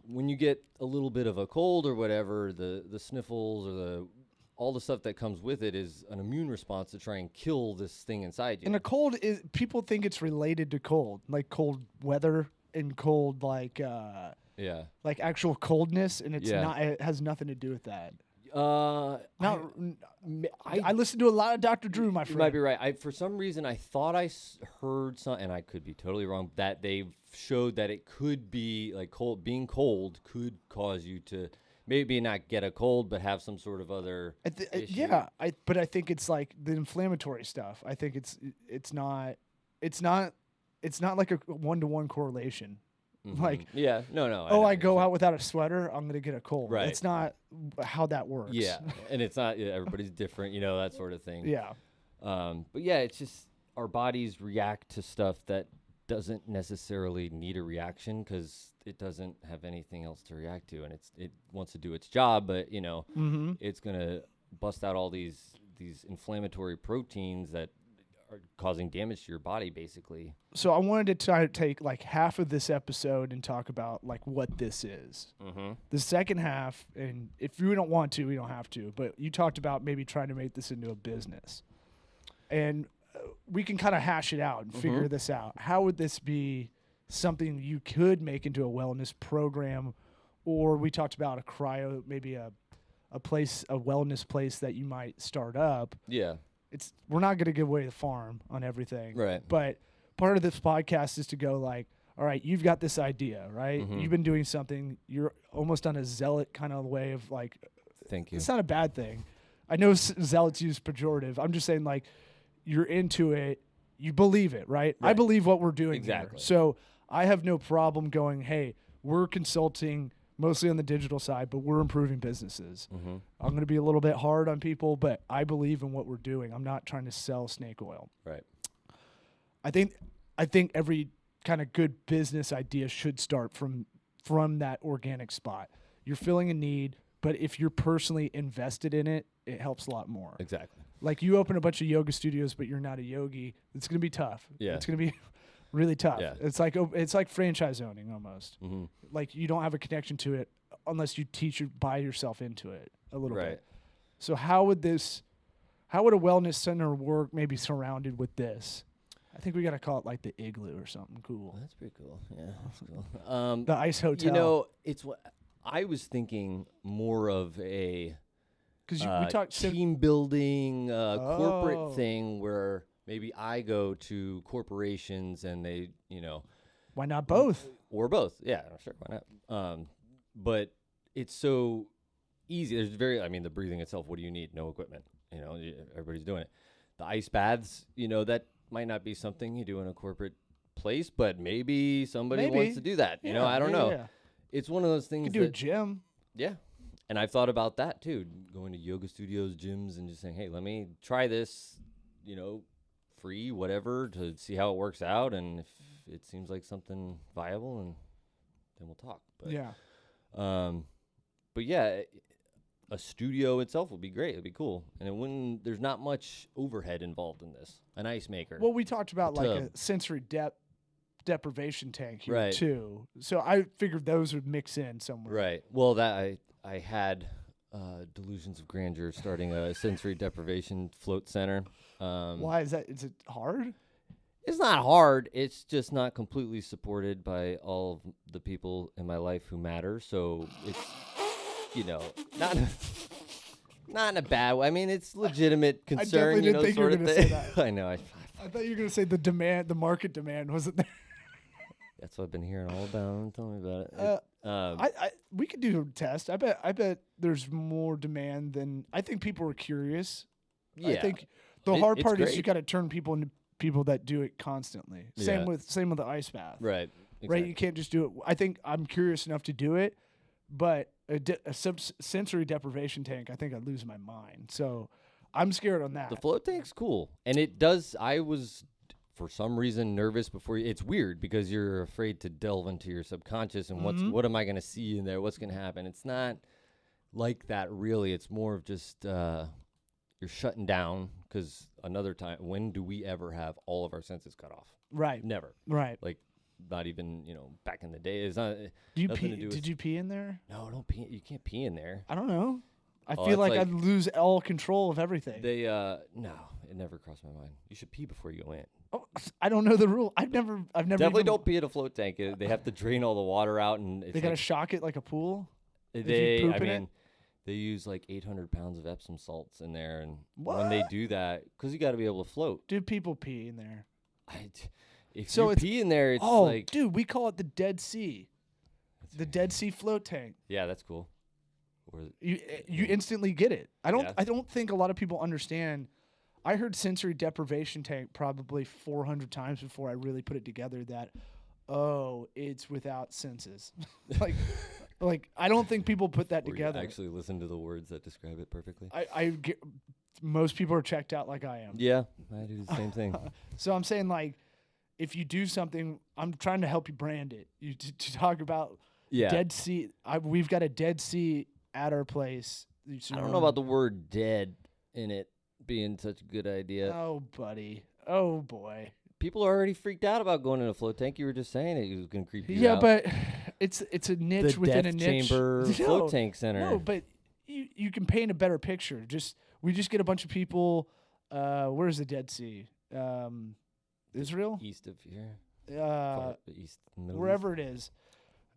[SPEAKER 1] when you get a little bit of a cold or whatever, the sniffles or all the stuff that comes with it is an immune response to try and kill this thing inside you.
[SPEAKER 2] And a cold is, people think it's related to cold, like cold weather and cold, like actual coldness, and it's not. It has nothing to do with that. I listened to a lot of Dr. Drew, my friend.
[SPEAKER 1] You might be right. For some reason, I thought I heard some, and I could be totally wrong, that they showed that it could be like being cold could cause you to maybe not get a cold, but have some sort of other issue.
[SPEAKER 2] But I think it's like the inflammatory stuff. I think it's not like a 1-to-1 correlation.
[SPEAKER 1] Mm-hmm.
[SPEAKER 2] Like,
[SPEAKER 1] no.
[SPEAKER 2] I go out without a sweater, I'm gonna get a cold.
[SPEAKER 1] Right.
[SPEAKER 2] It's not how that works.
[SPEAKER 1] Yeah, and it's not. Everybody's different, that sort of thing.
[SPEAKER 2] Yeah.
[SPEAKER 1] But yeah, it's just our bodies react to stuff that doesn't necessarily need a reaction because it doesn't have anything else to react to, and it wants to do its job, but it's gonna bust out all these inflammatory proteins that are causing damage to your body, basically.
[SPEAKER 2] So I wanted to try to take like half of this episode and talk about like what this is.
[SPEAKER 1] Mm-hmm.
[SPEAKER 2] The second half, and if we don't want to, we don't have to, but you talked about maybe trying to make this into a business. And we can kind of hash it out and figure this out. How would this be something you could make into a wellness program? Or we talked about a cryo, maybe a wellness place that you might start up.
[SPEAKER 1] Yeah.
[SPEAKER 2] We're not going to give away the farm on everything.
[SPEAKER 1] Right.
[SPEAKER 2] But part of this podcast is to go like, all right, you've got this idea, right?
[SPEAKER 1] Mm-hmm.
[SPEAKER 2] You've been doing something. You're almost on a zealot kind of way of like,
[SPEAKER 1] thank you.
[SPEAKER 2] It's not a bad thing. I know zealots use pejorative. I'm just saying like, you're into it. You believe it, right? I believe what we're doing
[SPEAKER 1] exactly.
[SPEAKER 2] here. So I have no problem going, hey, we're consulting mostly on the digital side, but we're improving businesses.
[SPEAKER 1] Mm-hmm.
[SPEAKER 2] I'm going to be a little bit hard on people, but I believe in what we're doing. I'm not trying to sell snake oil.
[SPEAKER 1] Right.
[SPEAKER 2] I think every kind of good business idea should start from that organic spot. You're filling a need, but if you're personally invested in it, it helps a lot more.
[SPEAKER 1] Exactly.
[SPEAKER 2] Like you open a bunch of yoga studios, but you're not a yogi. It's going to be tough.
[SPEAKER 1] Yeah.
[SPEAKER 2] It's going to be really tough.
[SPEAKER 1] Yeah.
[SPEAKER 2] It's like franchise owning almost.
[SPEAKER 1] Mm-hmm.
[SPEAKER 2] Like you don't have a connection to it unless you buy yourself into it a little bit. So how would a wellness center work maybe surrounded with this? I think we got to call it like the Igloo or something cool.
[SPEAKER 1] That's pretty cool. Yeah, that's cool.
[SPEAKER 2] The Ice Hotel.
[SPEAKER 1] It's what I was thinking more of a
[SPEAKER 2] we talked
[SPEAKER 1] team building corporate thing where maybe I go to corporations and they,
[SPEAKER 2] why not both?
[SPEAKER 1] Or both. Yeah, sure. Why not? But it's so easy. The breathing itself, what do you need? No equipment. Everybody's doing it. The ice baths, that might not be something you do in a corporate place, but maybe somebody wants to do that. I don't know.
[SPEAKER 2] Yeah.
[SPEAKER 1] It's one of those things.
[SPEAKER 2] You could do a gym.
[SPEAKER 1] Yeah. And I've thought about that too, going to yoga studios, gyms, and just saying, hey, let me try this, free, whatever, to see how it works out. And if it seems like something viable, and then we'll talk. But, but yeah, a studio itself would be great. It'd be cool. And there's not much overhead involved in this. An ice maker.
[SPEAKER 2] Well, we talked about like a sensory deprivation tank here too. So I figured those would mix in somewhere.
[SPEAKER 1] Right. Well, that I had delusions of grandeur starting a sensory deprivation float center.
[SPEAKER 2] Why is that? Is it hard?
[SPEAKER 1] It's not hard. It's just not completely supported by all of the people in my life who matter. So it's, not in a bad way. I mean, it's legitimate concern.
[SPEAKER 2] I definitely didn't think you were going to say that.
[SPEAKER 1] I know.
[SPEAKER 2] I thought you were going to say the market demand wasn't there.
[SPEAKER 1] That's what I've been hearing all about. Tell me about it.
[SPEAKER 2] We could do a test. I bet there's more demand than I think people are curious.
[SPEAKER 1] Yeah.
[SPEAKER 2] I think the hard part
[SPEAKER 1] great.
[SPEAKER 2] is you got to turn people into people that do it constantly. Same with the ice bath.
[SPEAKER 1] Right. Exactly.
[SPEAKER 2] Right. You can't just do it. I think I'm curious enough to do it, but a sensory deprivation tank, I think I'd lose my mind. So I'm scared on that.
[SPEAKER 1] The float tank's cool, and it does. I was, for some reason, nervous before. It's weird because you're afraid to delve into your subconscious and what am I going to see in there? What's going to happen? It's not like that really. It's more of just you're shutting down because another time. When do we ever have all of our senses cut off?
[SPEAKER 2] Right.
[SPEAKER 1] Never.
[SPEAKER 2] Right.
[SPEAKER 1] Like not even back in the day. It's not.
[SPEAKER 2] Do you pee? Did you pee in there?
[SPEAKER 1] No, don't pee. You can't pee in there.
[SPEAKER 2] I don't know. I
[SPEAKER 1] Oh,
[SPEAKER 2] feel
[SPEAKER 1] that's
[SPEAKER 2] like I'd lose all control of everything.
[SPEAKER 1] They no, it never crossed my mind. You should pee before you go in.
[SPEAKER 2] Oh, I don't know the rule. I've never
[SPEAKER 1] Definitely
[SPEAKER 2] even,
[SPEAKER 1] don't pee in a float tank. They have to drain all the water out, and it's
[SPEAKER 2] They gotta
[SPEAKER 1] like,
[SPEAKER 2] shock it like a pool. If you
[SPEAKER 1] they.
[SPEAKER 2] poop
[SPEAKER 1] I
[SPEAKER 2] in
[SPEAKER 1] mean,
[SPEAKER 2] it?
[SPEAKER 1] they use like 800 pounds of Epsom salts in there, and when they do that, because you got to be able to float.
[SPEAKER 2] Do people pee in there?
[SPEAKER 1] If
[SPEAKER 2] So
[SPEAKER 1] you
[SPEAKER 2] it's-
[SPEAKER 1] pee in there, it's
[SPEAKER 2] Oh,
[SPEAKER 1] like
[SPEAKER 2] dude, we call it the Dead Sea. The
[SPEAKER 1] right.
[SPEAKER 2] Dead Sea float tank.
[SPEAKER 1] Yeah, that's cool. Or
[SPEAKER 2] You instantly get it. I
[SPEAKER 1] Yeah.
[SPEAKER 2] don't think a lot of people understand. I heard sensory deprivation tank probably 400 times before I really put it together that it's without senses. like I don't think people put that
[SPEAKER 1] or you
[SPEAKER 2] together.
[SPEAKER 1] actually listen to the words that describe it perfectly.
[SPEAKER 2] I get most people are checked out like I am.
[SPEAKER 1] Yeah, I do the same thing.
[SPEAKER 2] So I'm saying like if you do something, I'm trying to help you brand it. You to talk about
[SPEAKER 1] Yeah.
[SPEAKER 2] Dead Sea. We've got a Dead Sea at our place.
[SPEAKER 1] I don't know about the word dead in it being such a good idea.
[SPEAKER 2] Oh, buddy. Oh, boy.
[SPEAKER 1] People are already freaked out about going in a float tank. You were just saying it was going to creep you
[SPEAKER 2] Yeah,
[SPEAKER 1] out.
[SPEAKER 2] but it's a niche
[SPEAKER 1] the
[SPEAKER 2] within
[SPEAKER 1] Death
[SPEAKER 2] a niche.
[SPEAKER 1] Chamber Float Tank Center.
[SPEAKER 2] No, but you can paint a better picture. We just get a bunch of people. Where's the Dead Sea? Israel?
[SPEAKER 1] East of here. East, Middle
[SPEAKER 2] Wherever it is.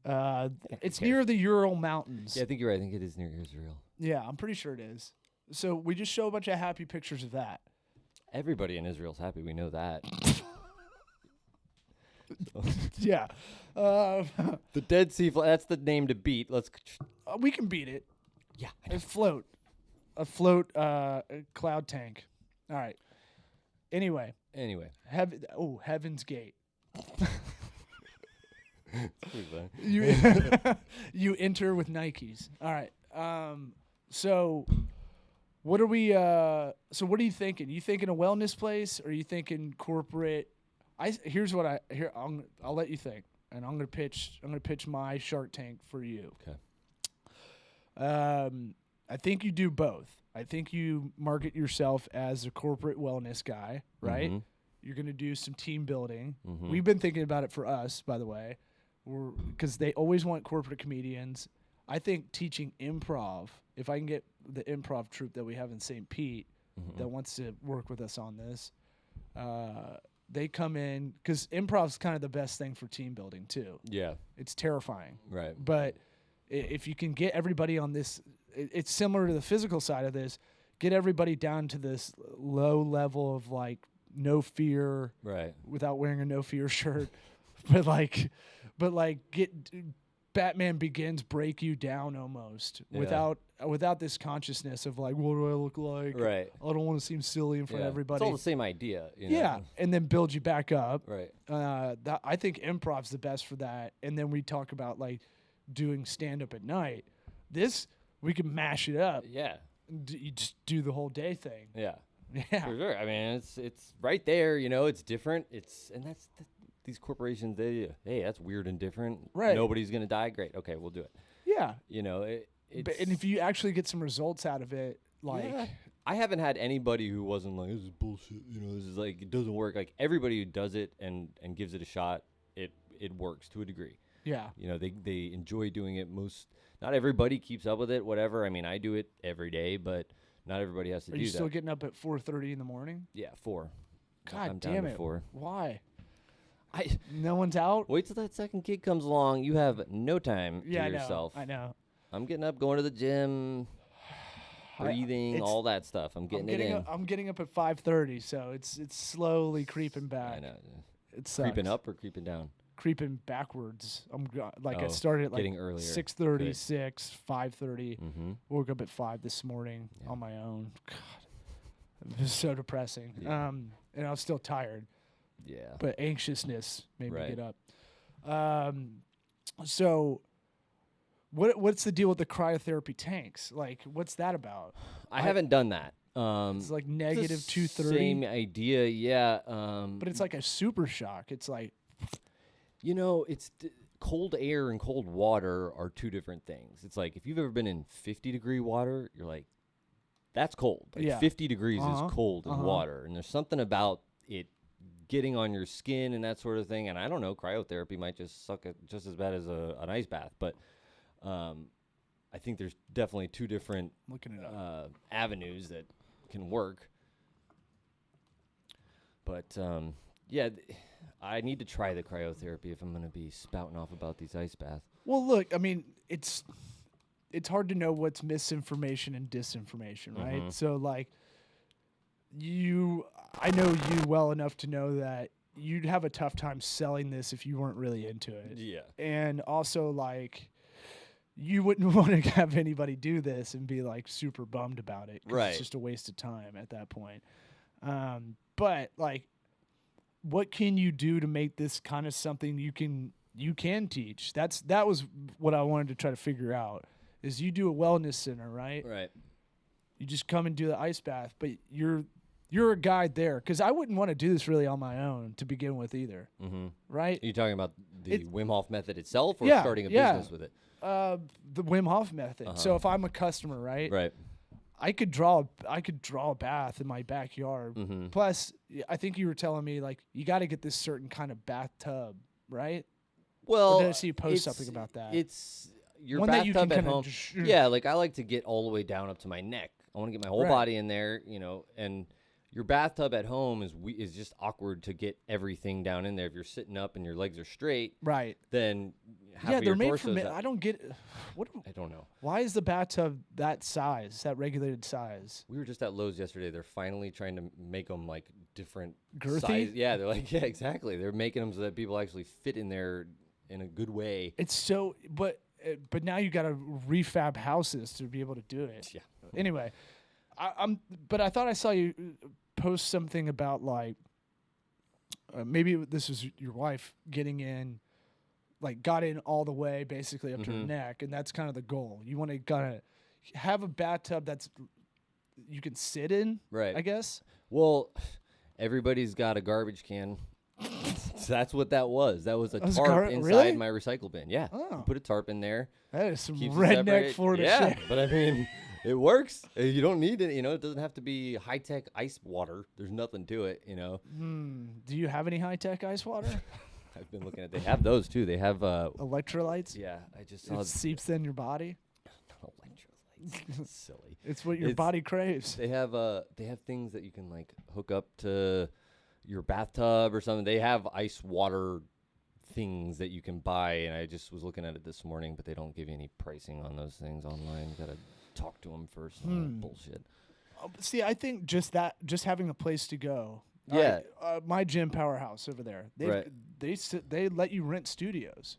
[SPEAKER 2] It's
[SPEAKER 1] Okay.
[SPEAKER 2] near the Ural Mountains.
[SPEAKER 1] East. Yeah, I think you're right. I think it is near Israel.
[SPEAKER 2] Yeah, I'm pretty sure it is. So we just show a bunch of happy pictures of that.
[SPEAKER 1] Everybody in Israel's happy. We know that.
[SPEAKER 2] Yeah.
[SPEAKER 1] The Dead Sea. That's the name to beat. Let's.
[SPEAKER 2] We can beat it.
[SPEAKER 1] Yeah.
[SPEAKER 2] A float cloud tank. All right. Anyway, Heaven's Gate.
[SPEAKER 1] Pretty funny.
[SPEAKER 2] You enter with Nikes. All right. So what are we? So what are you thinking? You thinking a wellness place, or are you thinking corporate? I'll let you think, and I'm gonna pitch my Shark Tank for you.
[SPEAKER 1] Okay.
[SPEAKER 2] I think you do both. I think you market yourself as a corporate wellness guy, right?
[SPEAKER 1] Mhm.
[SPEAKER 2] You're going to do some team building.
[SPEAKER 1] Mhm.
[SPEAKER 2] We've been thinking about it for us, by the way, because they always want corporate comedians. I think teaching improv, if I can get the improv troupe that we have in St. Pete that wants to work with us on this, they come in, because improv's kind of the best thing for team building, too.
[SPEAKER 1] Yeah.
[SPEAKER 2] It's terrifying.
[SPEAKER 1] Right.
[SPEAKER 2] But if you can get everybody on this, it's similar to the physical side of this, get everybody down to this low level of like no fear,
[SPEAKER 1] Right.
[SPEAKER 2] without wearing a no fear shirt, but like get Batman Begins break you down almost without this consciousness of like, what do I look like?
[SPEAKER 1] Right.
[SPEAKER 2] I don't want to seem silly in front of everybody.
[SPEAKER 1] It's all the same idea. You know?
[SPEAKER 2] Yeah, and then build you back up.
[SPEAKER 1] Right.
[SPEAKER 2] I think improv's the best for that. And then we talk about like doing stand up at night. This we can mash it up.
[SPEAKER 1] Yeah.
[SPEAKER 2] You just do the whole day thing.
[SPEAKER 1] Yeah.
[SPEAKER 2] Yeah.
[SPEAKER 1] For sure. I mean, it's right there. You know, it's different. These corporations. Hey, that's weird and different.
[SPEAKER 2] Right.
[SPEAKER 1] Nobody's gonna die. Great. Okay, we'll do it.
[SPEAKER 2] Yeah.
[SPEAKER 1] You know,
[SPEAKER 2] And if you actually get some results out of it, like
[SPEAKER 1] yeah. I haven't had anybody who wasn't like, this is bullshit. You know, this is like, it doesn't work. Like everybody who does it and gives it a shot, it works to a degree.
[SPEAKER 2] yeah.
[SPEAKER 1] You know, they enjoy doing it. Not everybody keeps up with it. Whatever. I mean, I do it every day, but not everybody has to
[SPEAKER 2] Are
[SPEAKER 1] do
[SPEAKER 2] you
[SPEAKER 1] that.
[SPEAKER 2] still getting up at 4:30 in the morning?
[SPEAKER 1] Yeah, 4.
[SPEAKER 2] God
[SPEAKER 1] I'm down
[SPEAKER 2] damn
[SPEAKER 1] to
[SPEAKER 2] it.
[SPEAKER 1] 4.
[SPEAKER 2] Why?
[SPEAKER 1] I
[SPEAKER 2] No one's out?
[SPEAKER 1] wait till that second kid comes along. You have no time
[SPEAKER 2] Yeah,
[SPEAKER 1] to yourself.
[SPEAKER 2] I know.
[SPEAKER 1] I'm getting up, going to the gym, breathing,
[SPEAKER 2] it's-
[SPEAKER 1] all that stuff. I'm getting it in.
[SPEAKER 2] I'm getting up at 5:30, so it's slowly creeping back.
[SPEAKER 1] I know.
[SPEAKER 2] It sucks.
[SPEAKER 1] Creeping up or creeping down?
[SPEAKER 2] Creeping backwards. I
[SPEAKER 1] Oh,
[SPEAKER 2] started at like
[SPEAKER 1] getting earlier.
[SPEAKER 2] 6:30,
[SPEAKER 1] Good.
[SPEAKER 2] 6, 5:30.
[SPEAKER 1] Mm-hmm.
[SPEAKER 2] Woke up at 5 this morning on my own. God, it was so depressing.
[SPEAKER 1] Yeah.
[SPEAKER 2] And I was still tired,
[SPEAKER 1] Yeah.
[SPEAKER 2] but anxiousness made
[SPEAKER 1] Right.
[SPEAKER 2] me get up. So what's the deal with the cryotherapy tanks? Like, what's that about?
[SPEAKER 1] I haven't done that.
[SPEAKER 2] It's like
[SPEAKER 1] It's the
[SPEAKER 2] negative 230,
[SPEAKER 1] Same idea, yeah.
[SPEAKER 2] but it's like a super shock. It's like,
[SPEAKER 1] You know, cold air and cold water are two different things. It's like if you've ever been in 50-degree water, you're like, that's cold. Like
[SPEAKER 2] Yeah.
[SPEAKER 1] 50 degrees
[SPEAKER 2] Uh-huh.
[SPEAKER 1] is cold in
[SPEAKER 2] Uh-huh.
[SPEAKER 1] water. And there's something about it getting on your skin and that sort of thing. And I don't know, cryotherapy might just suck it just as bad as an ice bath. But I think there's definitely two different
[SPEAKER 2] Looking it up.
[SPEAKER 1] avenues that can work. But yeah, I need to try the cryotherapy if I'm going to be spouting off about these ice baths.
[SPEAKER 2] Well, look, I mean, it's hard to know what's misinformation and disinformation, right?
[SPEAKER 1] Mm-hmm.
[SPEAKER 2] So, like, I know you well enough to know that you'd have a tough time selling this if you weren't really into it.
[SPEAKER 1] Yeah.
[SPEAKER 2] And also, like, you wouldn't want to have anybody do this and be, like, super bummed about it. 'Cause
[SPEAKER 1] Right.
[SPEAKER 2] It's just a waste of time at that point. But, like, what can you do to make this kind of something you can teach? That was what I wanted to try to figure out. Is you do a wellness center, right?
[SPEAKER 1] Right.
[SPEAKER 2] You just come and do the ice bath, but you're a guide there, because I wouldn't want to do this really on my own to begin with either,
[SPEAKER 1] Mm-hmm.
[SPEAKER 2] right?
[SPEAKER 1] Are you talking about the Wim Hof method itself, or
[SPEAKER 2] Yeah,
[SPEAKER 1] starting a
[SPEAKER 2] yeah.
[SPEAKER 1] business with it?
[SPEAKER 2] The Wim Hof method. So if I'm a customer, right,
[SPEAKER 1] Right.
[SPEAKER 2] I could draw a bath in my backyard.
[SPEAKER 1] Mm-hmm.
[SPEAKER 2] Plus, I think you were telling me, like, you got to get this certain kind of bathtub, right?
[SPEAKER 1] Well,
[SPEAKER 2] Or did I see you post
[SPEAKER 1] it's-
[SPEAKER 2] something about that?
[SPEAKER 1] It's your
[SPEAKER 2] One that you
[SPEAKER 1] bathtub
[SPEAKER 2] can
[SPEAKER 1] at
[SPEAKER 2] kinda
[SPEAKER 1] home.
[SPEAKER 2] just-
[SPEAKER 1] Yeah, like I like to get all the way down up to my neck. I want to get my whole
[SPEAKER 2] Right.
[SPEAKER 1] body in there, and your bathtub at home is just awkward to get everything down in there. If you're sitting up and your legs are straight,
[SPEAKER 2] Right.
[SPEAKER 1] then half
[SPEAKER 2] Yeah,
[SPEAKER 1] of
[SPEAKER 2] they're
[SPEAKER 1] your
[SPEAKER 2] made
[SPEAKER 1] torso's
[SPEAKER 2] for men.
[SPEAKER 1] out.
[SPEAKER 2] I don't get what.
[SPEAKER 1] I don't know.
[SPEAKER 2] Why is the bathtub that size, that regulated size?
[SPEAKER 1] We were just at Lowe's yesterday. They're finally trying to make them like different
[SPEAKER 2] Girthy?
[SPEAKER 1] size. Yeah, they're like, yeah, exactly. They're making them so that people actually fit in there in a good way.
[SPEAKER 2] It's so, but now you got to refab houses to be able to do it.
[SPEAKER 1] Yeah.
[SPEAKER 2] Anyway, but I thought I saw you post something about, like, maybe this was your wife getting in, like, got in all the way basically up to her
[SPEAKER 1] Mhm.
[SPEAKER 2] neck, and that's kind of the goal. You want to kind of have a bathtub that's you can sit in,
[SPEAKER 1] Right.
[SPEAKER 2] I guess.
[SPEAKER 1] Well, everybody's got a garbage can. So that's what that was. That was a
[SPEAKER 2] That was
[SPEAKER 1] tarp inside
[SPEAKER 2] really?
[SPEAKER 1] my recycle bin. Yeah.
[SPEAKER 2] Oh.
[SPEAKER 1] You put a tarp in there.
[SPEAKER 2] That is some
[SPEAKER 1] Keeps it
[SPEAKER 2] redneck
[SPEAKER 1] separated.
[SPEAKER 2] Florida
[SPEAKER 1] yeah,
[SPEAKER 2] shit.
[SPEAKER 1] but I mean, it works. You don't need it. It doesn't have to be high-tech ice water. There's nothing to it,
[SPEAKER 2] Do you have any high-tech ice water?
[SPEAKER 1] I've been looking at. They have those too. They have.
[SPEAKER 2] Electrolytes?
[SPEAKER 1] Yeah, I just saw.
[SPEAKER 2] It seeps in your body.
[SPEAKER 1] Electrolytes. Silly.
[SPEAKER 2] It's what your
[SPEAKER 1] It's-
[SPEAKER 2] body craves.
[SPEAKER 1] They have things that you can like hook up to your bathtub or something. They have ice water things that you can buy, and I just was looking at it this morning, but they don't give you any pricing on those things online. You gotta talk to them first. And all that bullshit.
[SPEAKER 2] See, I think just having a place to go.
[SPEAKER 1] Yeah.
[SPEAKER 2] My gym Powerhouse over there.
[SPEAKER 1] Right.
[SPEAKER 2] They let you rent studios.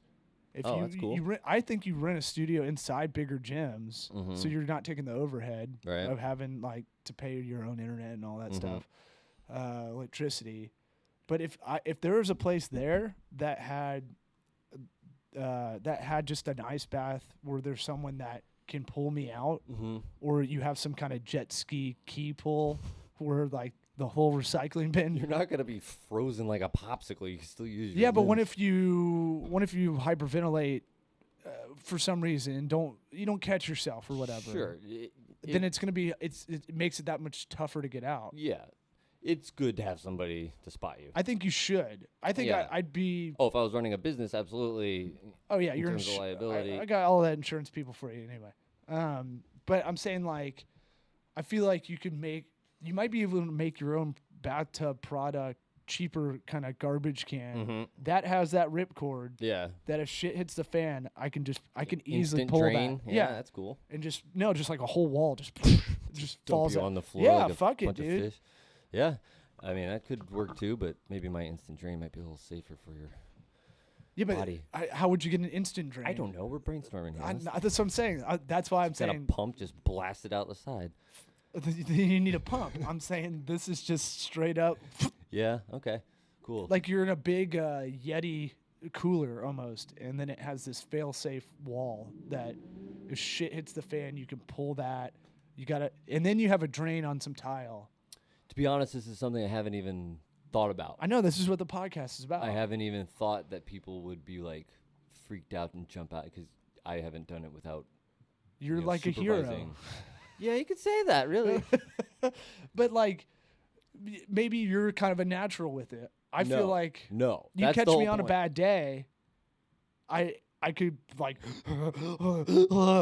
[SPEAKER 2] If
[SPEAKER 1] Oh,
[SPEAKER 2] you,
[SPEAKER 1] that's cool.
[SPEAKER 2] you rent, I think you rent a studio inside bigger gyms,
[SPEAKER 1] Mhm.
[SPEAKER 2] so you're not taking the overhead
[SPEAKER 1] Right.
[SPEAKER 2] of having, like, to pay your own internet and all that
[SPEAKER 1] Mhm.
[SPEAKER 2] stuff, electricity. But if there was a place there that had just an ice bath where there's someone that can pull me out,
[SPEAKER 1] Mm-hmm.
[SPEAKER 2] or you have some kind of jet ski key pull where, like, the whole recycling bin.
[SPEAKER 1] You're not gonna be frozen like a popsicle. You can still use. Your
[SPEAKER 2] Yeah, but what
[SPEAKER 1] limbs.
[SPEAKER 2] if you hyperventilate for some reason and you don't catch yourself or whatever?
[SPEAKER 1] Sure.
[SPEAKER 2] Then it's gonna be it makes it that much tougher to get out.
[SPEAKER 1] Yeah, it's good to have somebody to spot you.
[SPEAKER 2] I think you should. I think
[SPEAKER 1] Yeah.
[SPEAKER 2] I'd be.
[SPEAKER 1] Oh, if I was running a business, absolutely.
[SPEAKER 2] Oh yeah,
[SPEAKER 1] in
[SPEAKER 2] you're
[SPEAKER 1] terms of liability.
[SPEAKER 2] I got all that insurance people for you anyway. But I'm saying, like, I feel like you might be able to make your own bathtub product cheaper, kind of garbage can
[SPEAKER 1] Mhm.
[SPEAKER 2] that has that ripcord.
[SPEAKER 1] Yeah.
[SPEAKER 2] That if shit hits the fan, I can easily
[SPEAKER 1] Instant
[SPEAKER 2] pull
[SPEAKER 1] drain.
[SPEAKER 2] that.
[SPEAKER 1] Yeah, that's cool.
[SPEAKER 2] And just like a whole wall just
[SPEAKER 1] Dump
[SPEAKER 2] falls
[SPEAKER 1] you
[SPEAKER 2] out.
[SPEAKER 1] on the floor.
[SPEAKER 2] Yeah,
[SPEAKER 1] like a
[SPEAKER 2] fuck it,
[SPEAKER 1] bunch of
[SPEAKER 2] dude.
[SPEAKER 1] fish. Yeah, I mean that could work too, but maybe my instant drain might be a little safer for your
[SPEAKER 2] Yeah, but
[SPEAKER 1] body.
[SPEAKER 2] how would you get an instant drain?
[SPEAKER 1] I don't know. We're brainstorming here.
[SPEAKER 2] That's what I'm saying. That's why I'm
[SPEAKER 1] Got a
[SPEAKER 2] saying
[SPEAKER 1] pump, just blast it out the side.
[SPEAKER 2] you need a pump. I'm saying this is just straight up
[SPEAKER 1] Yeah. Okay. Cool.
[SPEAKER 2] like you're in a big Yeti cooler almost, and then it has this fail-safe wall that if shit hits the fan, you can pull that. And then you have a drain on some tile.
[SPEAKER 1] To be honest, this is something I haven't even thought about.
[SPEAKER 2] I know this is what the podcast is about.
[SPEAKER 1] I haven't even thought that people would be like freaked out and jump out because I haven't done it without.
[SPEAKER 2] You're like a hero.
[SPEAKER 1] supervising. Yeah, you could say that, really.
[SPEAKER 2] But, like, maybe you're kind of a natural with it. I feel like
[SPEAKER 1] no.
[SPEAKER 2] you
[SPEAKER 1] That's
[SPEAKER 2] catch
[SPEAKER 1] the
[SPEAKER 2] me
[SPEAKER 1] whole
[SPEAKER 2] on a
[SPEAKER 1] point.
[SPEAKER 2] bad day, I I could like.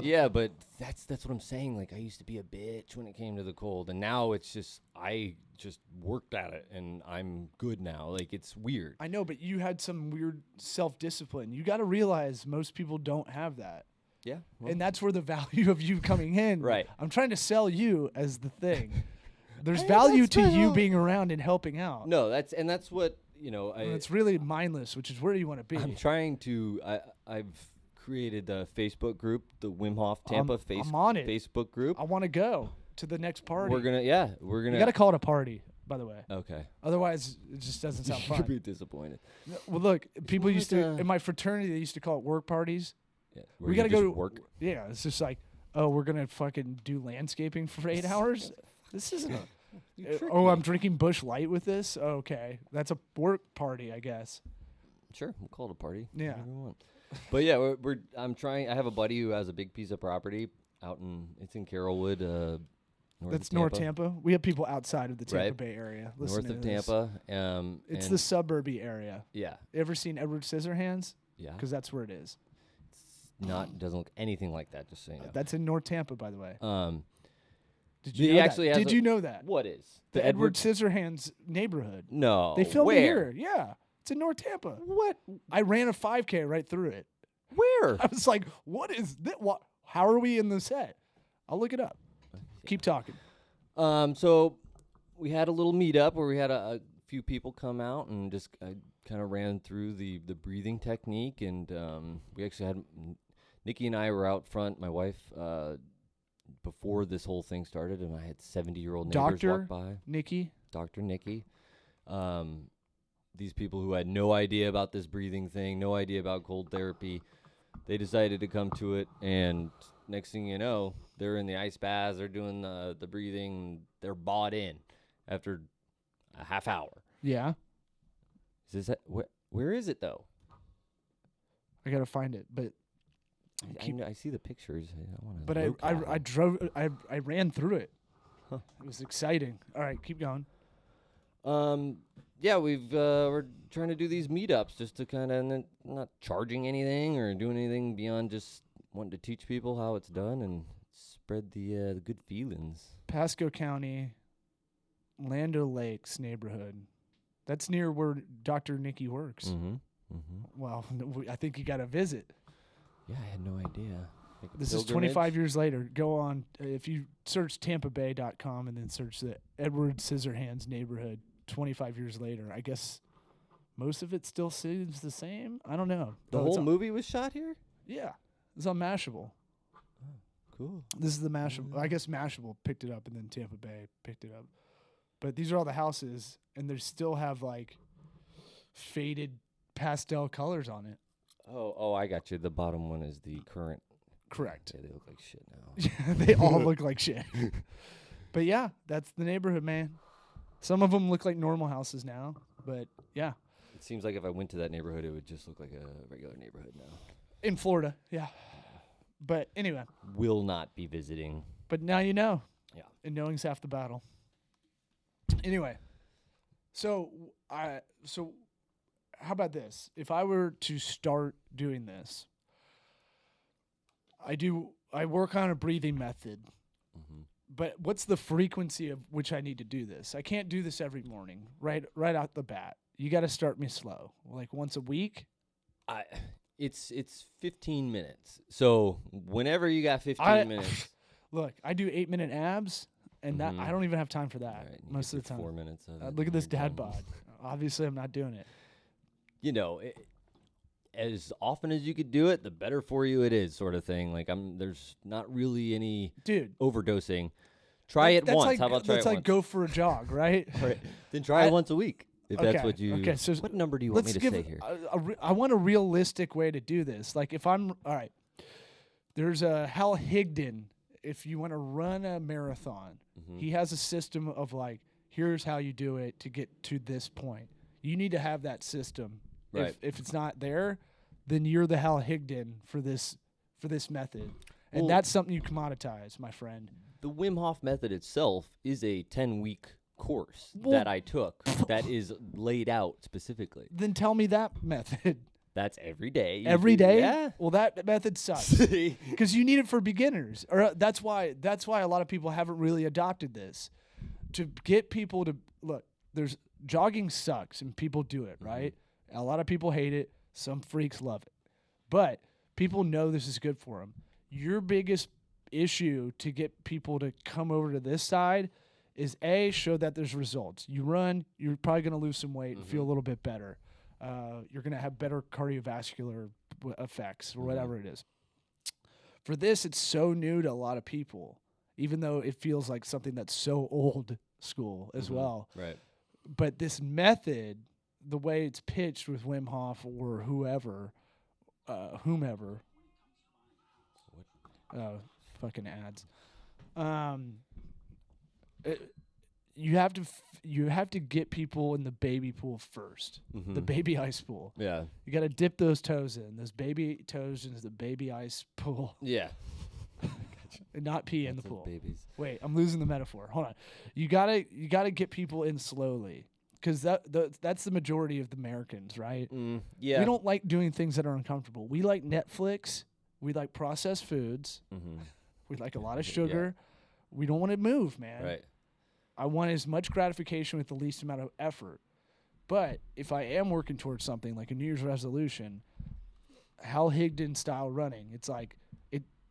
[SPEAKER 1] Yeah, but that's what I'm saying. Like I used to be a bitch when it came to the cold, and now it's just I just worked at it, and I'm good now. Like it's weird.
[SPEAKER 2] I know, but you had some weird self-discipline. You got to realize most people don't have that.
[SPEAKER 1] Yeah, well,
[SPEAKER 2] And that's where the value of you coming in.
[SPEAKER 1] Right.
[SPEAKER 2] I'm trying to sell you as the thing. There's
[SPEAKER 1] Hey,
[SPEAKER 2] value
[SPEAKER 1] that's
[SPEAKER 2] to
[SPEAKER 1] right
[SPEAKER 2] you
[SPEAKER 1] on.
[SPEAKER 2] being around and helping out.
[SPEAKER 1] no, that's what
[SPEAKER 2] And it's really mindless, which is where you want to be.
[SPEAKER 1] I'm trying to. I've created a Facebook group, the Wim Hof Tampa
[SPEAKER 2] I'm on it.
[SPEAKER 1] Facebook group.
[SPEAKER 2] I want to go to the next party.
[SPEAKER 1] We're gonna.
[SPEAKER 2] You got to call it a party, by the way.
[SPEAKER 1] Okay.
[SPEAKER 2] Otherwise, it just doesn't sound
[SPEAKER 1] You'll
[SPEAKER 2] fun.
[SPEAKER 1] be disappointed.
[SPEAKER 2] Well, look, people
[SPEAKER 1] more
[SPEAKER 2] used to,
[SPEAKER 1] like a-
[SPEAKER 2] in my fraternity, they used to call it work parties.
[SPEAKER 1] Yeah,
[SPEAKER 2] We got to go to
[SPEAKER 1] work.
[SPEAKER 2] Yeah, it's just like, oh, we're going to fucking do landscaping for 8 hours? This isn't a. Oh, I'm drinking Bush Light with this? Okay. That's a work party, I guess.
[SPEAKER 1] Sure, we'll call it a party.
[SPEAKER 2] Yeah.
[SPEAKER 1] Whatever we want. But yeah, I'm trying. I have a buddy who has a big piece of property it's in Carrollwood.
[SPEAKER 2] That's North Tampa. We have people outside of the Tampa
[SPEAKER 1] Right.
[SPEAKER 2] Bay area.
[SPEAKER 1] North
[SPEAKER 2] listening
[SPEAKER 1] of
[SPEAKER 2] to this.
[SPEAKER 1] Tampa.
[SPEAKER 2] It's
[SPEAKER 1] and
[SPEAKER 2] the suburby area.
[SPEAKER 1] yeah,
[SPEAKER 2] Ever seen Edward Scissorhands?
[SPEAKER 1] yeah.
[SPEAKER 2] Because that's where it is.
[SPEAKER 1] Doesn't look anything like that. Just so you know.
[SPEAKER 2] That's in North Tampa, by the way. Did
[SPEAKER 1] he
[SPEAKER 2] you know
[SPEAKER 1] actually
[SPEAKER 2] that?
[SPEAKER 1] has
[SPEAKER 2] Did
[SPEAKER 1] a-
[SPEAKER 2] you know that?
[SPEAKER 1] What is
[SPEAKER 2] The Edward Scissorhands neighborhood.
[SPEAKER 1] No,
[SPEAKER 2] They filmed
[SPEAKER 1] where?
[SPEAKER 2] it here. Yeah. It's in North Tampa.
[SPEAKER 1] What?
[SPEAKER 2] I ran a 5K right through it.
[SPEAKER 1] Where?
[SPEAKER 2] I was like, what is that? What? How are we in the set? I'll look it up. Keep talking.
[SPEAKER 1] So we had a little meetup where we had a few people come out and just kind of ran through the breathing technique, and we actually had Nikki and I were out front. My wife before this whole thing started, and I had 70-year-old neighbors walk by. Dr. Nikki. These people who had no idea about this breathing thing, no idea about cold therapy, they decided to come to it, and next thing you know, they're in the ice baths, they're doing the breathing, they're bought in after a half hour.
[SPEAKER 2] Yeah.
[SPEAKER 1] Where is it though?
[SPEAKER 2] I got to find it. But
[SPEAKER 1] I see the pictures. I wanna
[SPEAKER 2] but
[SPEAKER 1] look at
[SPEAKER 2] I
[SPEAKER 1] them.
[SPEAKER 2] drove, I ran through it.
[SPEAKER 1] Huh.
[SPEAKER 2] It was exciting. All right, keep going.
[SPEAKER 1] Yeah, we're trying to do these meetups just to kind of not charging anything or doing anything beyond just wanting to teach people how it's done and spread the good feelings.
[SPEAKER 2] Pasco County, Land O'Lakes neighborhood. That's near where Dr. Nikki works.
[SPEAKER 1] Mm-hmm. Mm-hmm.
[SPEAKER 2] Well, I think you got to visit.
[SPEAKER 1] Yeah, I had no idea. Like a
[SPEAKER 2] This is
[SPEAKER 1] pilgrimage?
[SPEAKER 2] 25 years later. Go on. If you search TampaBay.com and then search the Edward Scissorhands neighborhood 25 years later, I guess most of it still seems the same. I don't know.
[SPEAKER 1] The
[SPEAKER 2] Oh, it's
[SPEAKER 1] whole
[SPEAKER 2] on-
[SPEAKER 1] movie was shot here?
[SPEAKER 2] Yeah. It's on Mashable.
[SPEAKER 1] Cool.
[SPEAKER 2] This is the Mashable. I guess Mashable picked it up and then Tampa Bay picked it up. But these are all the houses, and they still have like faded pastel colors on it.
[SPEAKER 1] Oh, I got you. The bottom one is the current.
[SPEAKER 2] Correct.
[SPEAKER 1] Yeah, they look like shit now.
[SPEAKER 2] They all look like shit. But yeah, that's the neighborhood, man. Some of them look like normal houses now, but yeah.
[SPEAKER 1] It seems like if I went to that neighborhood, it would just look like a regular neighborhood now.
[SPEAKER 2] In Florida, yeah. But anyway,
[SPEAKER 1] Will not be visiting.
[SPEAKER 2] but now you know.
[SPEAKER 1] Yeah.
[SPEAKER 2] And knowing's half the battle. Anyway, so how about this? If I were to start doing this, I work on a breathing method.
[SPEAKER 1] Mm-hmm.
[SPEAKER 2] But what's the frequency of which I need to do this? I can't do this every morning, right out the bat. You got to start me slow, like once a week.
[SPEAKER 1] It's 15 minutes. So whenever you got 15 minutes,
[SPEAKER 2] Look, I do 8-minute abs, and that I don't even have time for that
[SPEAKER 1] all right, you
[SPEAKER 2] most
[SPEAKER 1] get
[SPEAKER 2] of the
[SPEAKER 1] your
[SPEAKER 2] time.
[SPEAKER 1] 4 minutes of it,
[SPEAKER 2] Look at this
[SPEAKER 1] you're
[SPEAKER 2] dad
[SPEAKER 1] done.
[SPEAKER 2] bod. Obviously, I'm not doing it.
[SPEAKER 1] You know, as often as you could do it, the better for you it is, sort of thing. Like there's not really any
[SPEAKER 2] Dude,
[SPEAKER 1] overdosing. Try it
[SPEAKER 2] that's
[SPEAKER 1] once.
[SPEAKER 2] Like,
[SPEAKER 1] How about try
[SPEAKER 2] that's
[SPEAKER 1] it
[SPEAKER 2] like
[SPEAKER 1] once?
[SPEAKER 2] go for a jog, right?
[SPEAKER 1] Right. Then try it once a week. If that's
[SPEAKER 2] Okay,
[SPEAKER 1] what you.
[SPEAKER 2] okay, so
[SPEAKER 1] what number do you want me to say here?
[SPEAKER 2] I want a realistic way to do this. Like if I'm all right, there's a Hal Higdon. If you want to run a marathon, he has a system of like, here's how you do it to get to this point. You need to have that system.
[SPEAKER 1] Right.
[SPEAKER 2] If it's not there, then you're the Hal Higdon for this method, and
[SPEAKER 1] Well-
[SPEAKER 2] that's something you commoditize, my friend.
[SPEAKER 1] The Wim Hof method itself is a 10-week course
[SPEAKER 2] Well-
[SPEAKER 1] that I took that is laid out specifically.
[SPEAKER 2] Then tell me that method.
[SPEAKER 1] That's every day.
[SPEAKER 2] Every day?
[SPEAKER 1] Yeah.
[SPEAKER 2] Well, that method sucks because you need it for beginners. Or that's why a lot of people haven't really adopted this. To get people to look, there's jogging sucks and people do it, right? A lot of people hate it. Some freaks love it. But people know this is good for them. Your biggest issue to get people to come over to this side is show that there's results. You run, you're probably going to lose some weight and feel a little bit better. You're going to have better cardiovascular effects or whatever it is. For this, it's so new to a lot of people, even though it feels like something that's so old school as well.
[SPEAKER 1] Right.
[SPEAKER 2] But this method, the way it's pitched with Wim Hof or whomever, fucking ads. You have to get people in the baby pool first, the baby ice pool.
[SPEAKER 1] Yeah.
[SPEAKER 2] You got to dip those toes in. Those baby toes into the baby ice pool.
[SPEAKER 1] Yeah.
[SPEAKER 2] And not pee in the pool.
[SPEAKER 1] Babies.
[SPEAKER 2] Wait, I'm losing the metaphor. Hold on. You gotta get people in slowly, because that's the majority of the Americans, right?
[SPEAKER 1] Yeah.
[SPEAKER 2] We don't like doing things that are uncomfortable. We like Netflix. We like processed foods. We like a lot of sugar. Yeah. We don't want to move, man.
[SPEAKER 1] Right.
[SPEAKER 2] I want as much gratification with the least amount of effort. But if I am working towards something like a New Year's resolution, Hal Higdon style running, it's like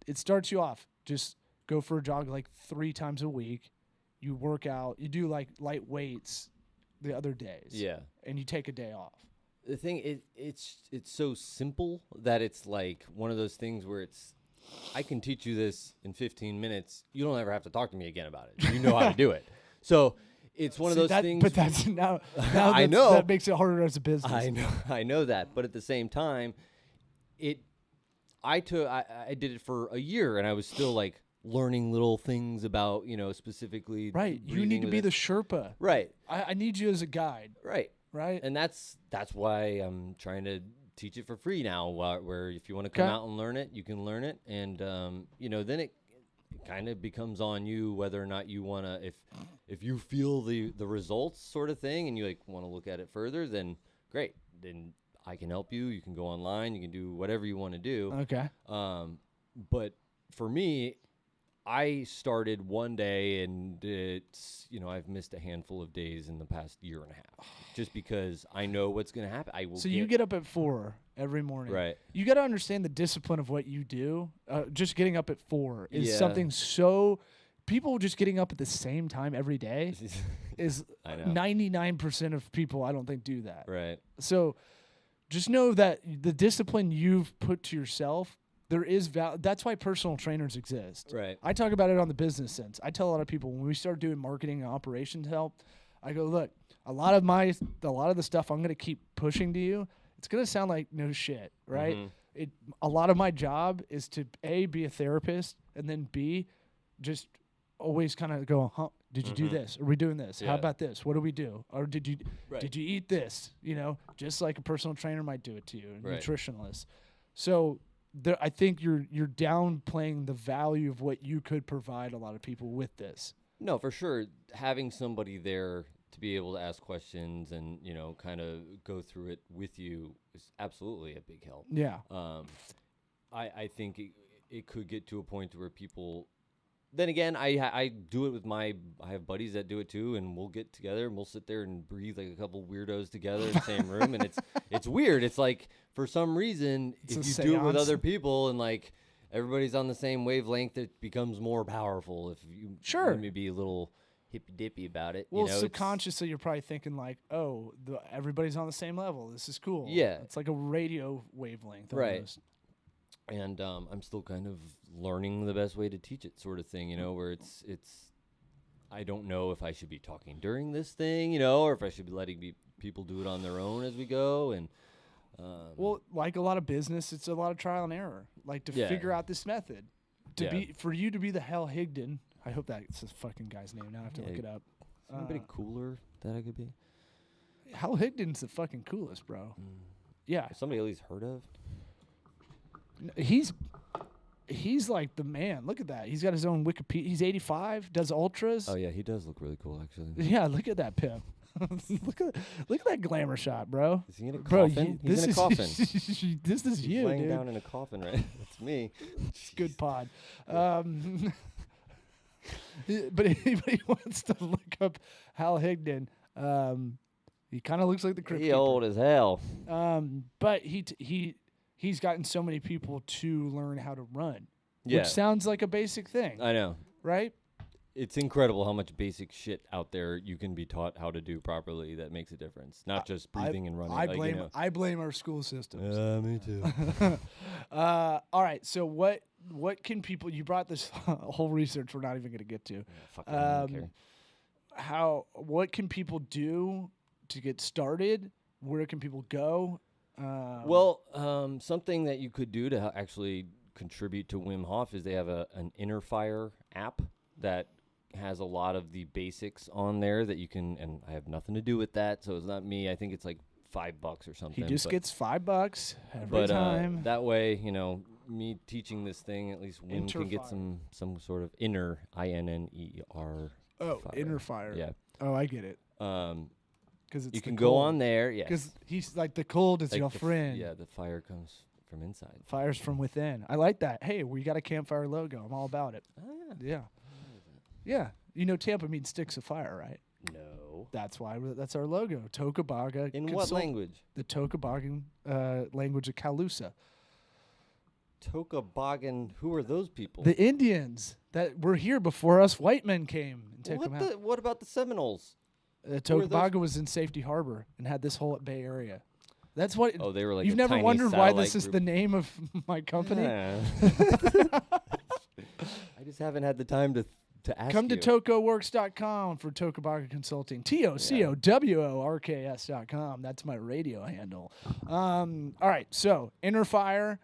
[SPEAKER 2] it starts you off. Just go for a jog like 3 times a week. You work out. You do like light weights the other days.
[SPEAKER 1] Yeah.
[SPEAKER 2] And you take a day off.
[SPEAKER 1] The thing it's so simple that it's like one of those things where I can teach you this in 15 minutes. You don't ever have to talk to me again about it. You know how to do it. So it's one of those things.
[SPEAKER 2] But that's now
[SPEAKER 1] I know
[SPEAKER 2] that makes it harder as a business.
[SPEAKER 1] I know that. But at the same time, I did it for a year, and I was still like learning little things about, specifically.
[SPEAKER 2] Right. You need to be the Sherpa.
[SPEAKER 1] Right.
[SPEAKER 2] I need you as a guide.
[SPEAKER 1] Right.
[SPEAKER 2] Right.
[SPEAKER 1] And that's why I'm trying to teach it for free now, where if you want to come out and learn it, you can learn it. And, then it kind of becomes on you whether or not you want to, if you feel the results sort of thing and you like want to look at it further, then great. Then I can help you. You can go online. You can do whatever you want to do.
[SPEAKER 2] Okay.
[SPEAKER 1] But for me, I started one day, and it's, I've missed a handful of days in the past year and a half just because I know what's going to happen.
[SPEAKER 2] You get up at 4 every morning.
[SPEAKER 1] Right.
[SPEAKER 2] You got to understand the discipline of what you do. Just getting up at 4 is something so... People just getting up at the same time every day is 99% of people I don't think do that.
[SPEAKER 1] Right.
[SPEAKER 2] So just know that the discipline you've put to yourself, there is that's why personal trainers exist.
[SPEAKER 1] Right.
[SPEAKER 2] I talk about it on the business sense. I tell a lot of people when we start doing marketing and operations help, I go, look, a lot of the stuff I'm going to keep pushing to you, it's going to sound like no shit, right? A lot of my job is to A, be a therapist, and then B, just always kind of go, did you do this? Are we doing this? How about this? What do we do? Or did you eat this? Just like a personal trainer might do it to you, a nutritionalist. So I think you're downplaying the value of what you could provide a lot of people with this.
[SPEAKER 1] No, for sure. Having somebody there to be able to ask questions and, kind of go through it with you is absolutely a big help.
[SPEAKER 2] Yeah.
[SPEAKER 1] I think it could get to a point where people... Then again, I do it with I have buddies that do it too, and we'll get together and we'll sit there and breathe like a couple weirdos together in the same room, and it's weird. It's like, for some reason, if you do it with other people and like everybody's on the same wavelength, it becomes more powerful. If you maybe be a little hippy dippy about it.
[SPEAKER 2] Well, subconsciously you're probably thinking like, oh, everybody's on the same level. This is cool. Yeah, it's like a radio wavelength,
[SPEAKER 1] right?
[SPEAKER 2] Almost.
[SPEAKER 1] And I'm still kind of learning the best way to teach it, sort of thing, where it's I don't know if I should be talking during this thing, or if I should be letting people do it on their own as we go. And
[SPEAKER 2] well, like a lot of business, it's a lot of trial and error, like to figure out this method. For you to be the Hal Higdon, I hope that's this fucking guy's name. Now I have to look it up.
[SPEAKER 1] Somebody cooler that I could be.
[SPEAKER 2] Hal Higdon's the fucking coolest, bro. Yeah.
[SPEAKER 1] Somebody at least heard of?
[SPEAKER 2] He's like the man. Look at that. He's got his own Wikipedia. He's 85, does ultras.
[SPEAKER 1] Oh, yeah, he does look really cool, actually.
[SPEAKER 2] Yeah, look at that pimp. look at that glamour shot, bro.
[SPEAKER 1] Is he in a
[SPEAKER 2] Bro,
[SPEAKER 1] coffin? He's in a coffin.
[SPEAKER 2] This is
[SPEAKER 1] He's
[SPEAKER 2] you,
[SPEAKER 1] laying
[SPEAKER 2] dude.
[SPEAKER 1] down in a coffin, right? That's me.
[SPEAKER 2] It's good pod. But anybody wants to look up Hal Higdon, he kind of looks like the Crypt
[SPEAKER 1] He
[SPEAKER 2] Keeper.
[SPEAKER 1] old as hell.
[SPEAKER 2] But he's gotten so many people to learn how to run,
[SPEAKER 1] Yeah.
[SPEAKER 2] which sounds like a basic thing,
[SPEAKER 1] I know.
[SPEAKER 2] right?
[SPEAKER 1] It's incredible how much basic shit out there you can be taught how to do properly that makes a difference. Not just breathing and running.
[SPEAKER 2] I blame our school systems.
[SPEAKER 1] Me too.
[SPEAKER 2] All right, so what can people? You brought this whole research we're not even going to get to.
[SPEAKER 1] Yeah, fuck it, I don't care.
[SPEAKER 2] What can people do to get started? Where can people go?
[SPEAKER 1] Something that you could do to actually contribute to Wim Hof is they have an Innerfire app that has a lot of the basics on there that you can, and I have nothing to do with that, so it's not me. I think it's like $5 or something.
[SPEAKER 2] He just gets $5 every time.
[SPEAKER 1] That way, me teaching this thing, at least Wim can get
[SPEAKER 2] Interfire.
[SPEAKER 1] some sort of inner, INNER.
[SPEAKER 2] Oh,
[SPEAKER 1] fire.
[SPEAKER 2] Innerfire.
[SPEAKER 1] Yeah.
[SPEAKER 2] Oh, I get it.
[SPEAKER 1] Because
[SPEAKER 2] it's
[SPEAKER 1] you
[SPEAKER 2] the
[SPEAKER 1] can go
[SPEAKER 2] cold.
[SPEAKER 1] on there. Yes.
[SPEAKER 2] Because he's like the cold is
[SPEAKER 1] Like
[SPEAKER 2] your
[SPEAKER 1] the
[SPEAKER 2] friend.
[SPEAKER 1] Yeah, the fire comes from inside.
[SPEAKER 2] Fire's from within. I like that. Hey, we got a campfire logo. I'm all about it.
[SPEAKER 1] Oh yeah.
[SPEAKER 2] Yeah. Yeah. You know Tampa means sticks of fire, right?
[SPEAKER 1] No.
[SPEAKER 2] That's why that's our logo. Tocobaga.
[SPEAKER 1] In what language?
[SPEAKER 2] The Tocobagan language of Calusa.
[SPEAKER 1] Tocobagan. Who are those people?
[SPEAKER 2] The Indians that were here before us white men came and took them out.
[SPEAKER 1] What about the Seminoles?
[SPEAKER 2] Tocobaga was in Safety Harbor and had this whole Bay Area. That's what.
[SPEAKER 1] Oh, they were like
[SPEAKER 2] You've
[SPEAKER 1] a
[SPEAKER 2] never
[SPEAKER 1] tiny
[SPEAKER 2] wondered why this
[SPEAKER 1] satellite
[SPEAKER 2] is
[SPEAKER 1] group.
[SPEAKER 2] the name of my company?
[SPEAKER 1] Yeah. I just haven't had the time to ask
[SPEAKER 2] Come to
[SPEAKER 1] you.
[SPEAKER 2] tocoworks.com for Tocobaga Consulting. TOCOWORKS.com. That's my radio handle. All right, so Innerfire.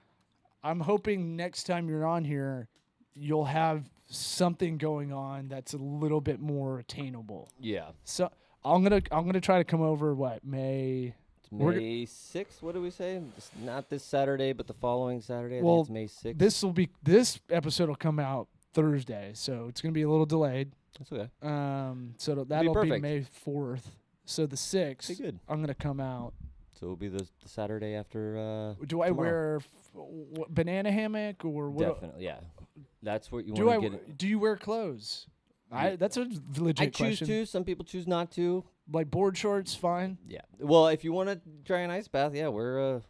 [SPEAKER 2] I'm hoping next time you're on here, you'll have something going on that's a little bit more attainable.
[SPEAKER 1] Yeah.
[SPEAKER 2] So I'm gonna try to come over. May?
[SPEAKER 1] It's May 6th. What do we say? It's not this Saturday, but the following Saturday. I
[SPEAKER 2] Well,
[SPEAKER 1] think it's May 6th.
[SPEAKER 2] This episode will come out Thursday, so it's gonna be a little delayed.
[SPEAKER 1] That's okay.
[SPEAKER 2] So that'll be
[SPEAKER 1] perfect.
[SPEAKER 2] May 4th. So the 6th,
[SPEAKER 1] Be good.
[SPEAKER 2] I'm gonna come out.
[SPEAKER 1] So it'll be the Saturday after.
[SPEAKER 2] Do I
[SPEAKER 1] tomorrow.
[SPEAKER 2] wear banana hammock or what?
[SPEAKER 1] Definitely, yeah. That's what you
[SPEAKER 2] Do
[SPEAKER 1] want
[SPEAKER 2] I?
[SPEAKER 1] to get.
[SPEAKER 2] Do you wear clothes? That's a legit
[SPEAKER 1] I choose
[SPEAKER 2] question.
[SPEAKER 1] to. Some people choose not to.
[SPEAKER 2] Like board shorts, fine.
[SPEAKER 1] Yeah. Well, if you want to try an ice bath, yeah, wear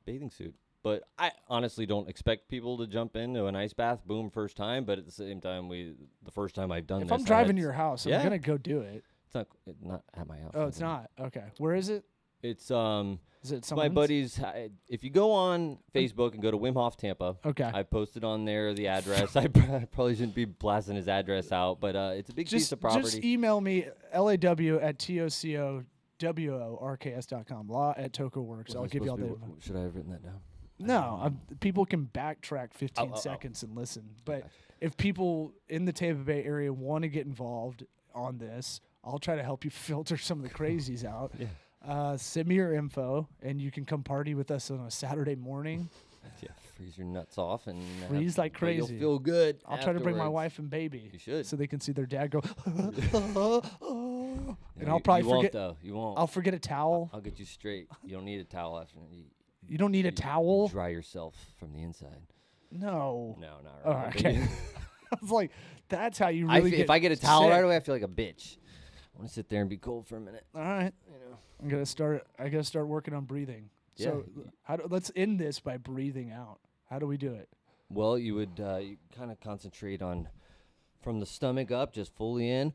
[SPEAKER 1] bathing suit. But I honestly don't expect people to jump into an ice bath, boom, first time. But at the same time, the first time I've done
[SPEAKER 2] If
[SPEAKER 1] this,
[SPEAKER 2] I'm driving to your house,
[SPEAKER 1] Yeah.
[SPEAKER 2] I'm gonna go do it.
[SPEAKER 1] it's not at my house.
[SPEAKER 2] Oh, it's not. Okay. Where is it?
[SPEAKER 1] It's
[SPEAKER 2] Is it
[SPEAKER 1] my
[SPEAKER 2] someone's?
[SPEAKER 1] buddies. If you go on Facebook and go to Wim Hof Tampa,
[SPEAKER 2] Okay.
[SPEAKER 1] I posted on there the address. I probably shouldn't be blasting his address out, but it's a big piece of property.
[SPEAKER 2] Just email me law@tocoworks.com. Law@tocoworks. I'll give you all the info.
[SPEAKER 1] Should I have written that down?
[SPEAKER 2] No, people can backtrack 15
[SPEAKER 1] Oh.
[SPEAKER 2] seconds and listen. But
[SPEAKER 1] Gotcha.
[SPEAKER 2] if people in the Tampa Bay area want to get involved on this, I'll try to help you filter some of the crazies out.
[SPEAKER 1] Yeah.
[SPEAKER 2] Send me your info, and you can come party with us on a Saturday morning.
[SPEAKER 1] Yeah, freeze your nuts off and
[SPEAKER 2] Freeze like
[SPEAKER 1] but you'll
[SPEAKER 2] crazy.
[SPEAKER 1] feel good.
[SPEAKER 2] I'll try to bring my
[SPEAKER 1] afterwards.
[SPEAKER 2] wife and baby.
[SPEAKER 1] You should.
[SPEAKER 2] So they can see their dad go. And
[SPEAKER 1] No,
[SPEAKER 2] I'll probably
[SPEAKER 1] you won't,
[SPEAKER 2] forget.
[SPEAKER 1] though. You won't.
[SPEAKER 2] I'll forget a towel.
[SPEAKER 1] I'll get you straight. You don't need a towel after
[SPEAKER 2] You don't need a towel.
[SPEAKER 1] Dry yourself from the inside.
[SPEAKER 2] No.
[SPEAKER 1] No, not
[SPEAKER 2] Oh,
[SPEAKER 1] right.
[SPEAKER 2] okay. I was like, that's how you really get
[SPEAKER 1] If I get a towel
[SPEAKER 2] sick.
[SPEAKER 1] right away, I feel like a bitch. I want to sit there and be cold for a minute.
[SPEAKER 2] All right.
[SPEAKER 1] You know.
[SPEAKER 2] I gotta start working on breathing. So let's end this by breathing out. How do we do it?
[SPEAKER 1] Well, you would you kind of concentrate on from the stomach up, just fully in,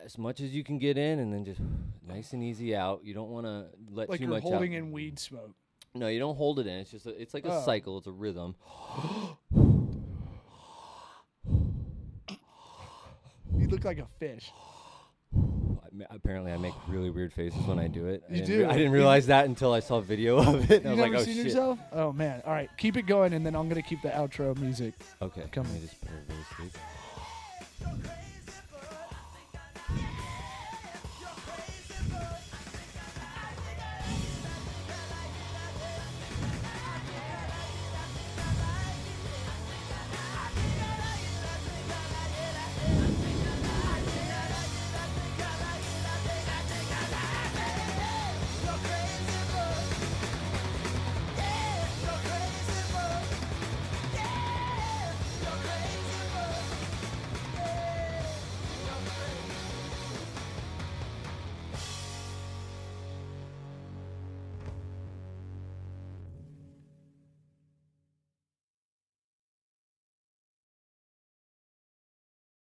[SPEAKER 1] as much as you can get in, and then just nice and easy out. You don't want to let
[SPEAKER 2] Like
[SPEAKER 1] too
[SPEAKER 2] you're
[SPEAKER 1] much
[SPEAKER 2] holding
[SPEAKER 1] out.
[SPEAKER 2] in weed smoke.
[SPEAKER 1] No, you don't hold it in. It's just it's like a
[SPEAKER 2] Oh.
[SPEAKER 1] cycle. It's a rhythm.
[SPEAKER 2] You look like a fish.
[SPEAKER 1] Apparently, I make really weird faces when I do it.
[SPEAKER 2] You do.
[SPEAKER 1] I didn't realize that until I saw video of it. And I
[SPEAKER 2] You
[SPEAKER 1] was
[SPEAKER 2] never
[SPEAKER 1] like, oh
[SPEAKER 2] seen
[SPEAKER 1] shit.
[SPEAKER 2] yourself? Oh man. All right, keep it going, and then I'm gonna keep the outro music.
[SPEAKER 1] Okay.
[SPEAKER 2] Come
[SPEAKER 1] Let
[SPEAKER 2] on.
[SPEAKER 1] me just put everybody to sleep.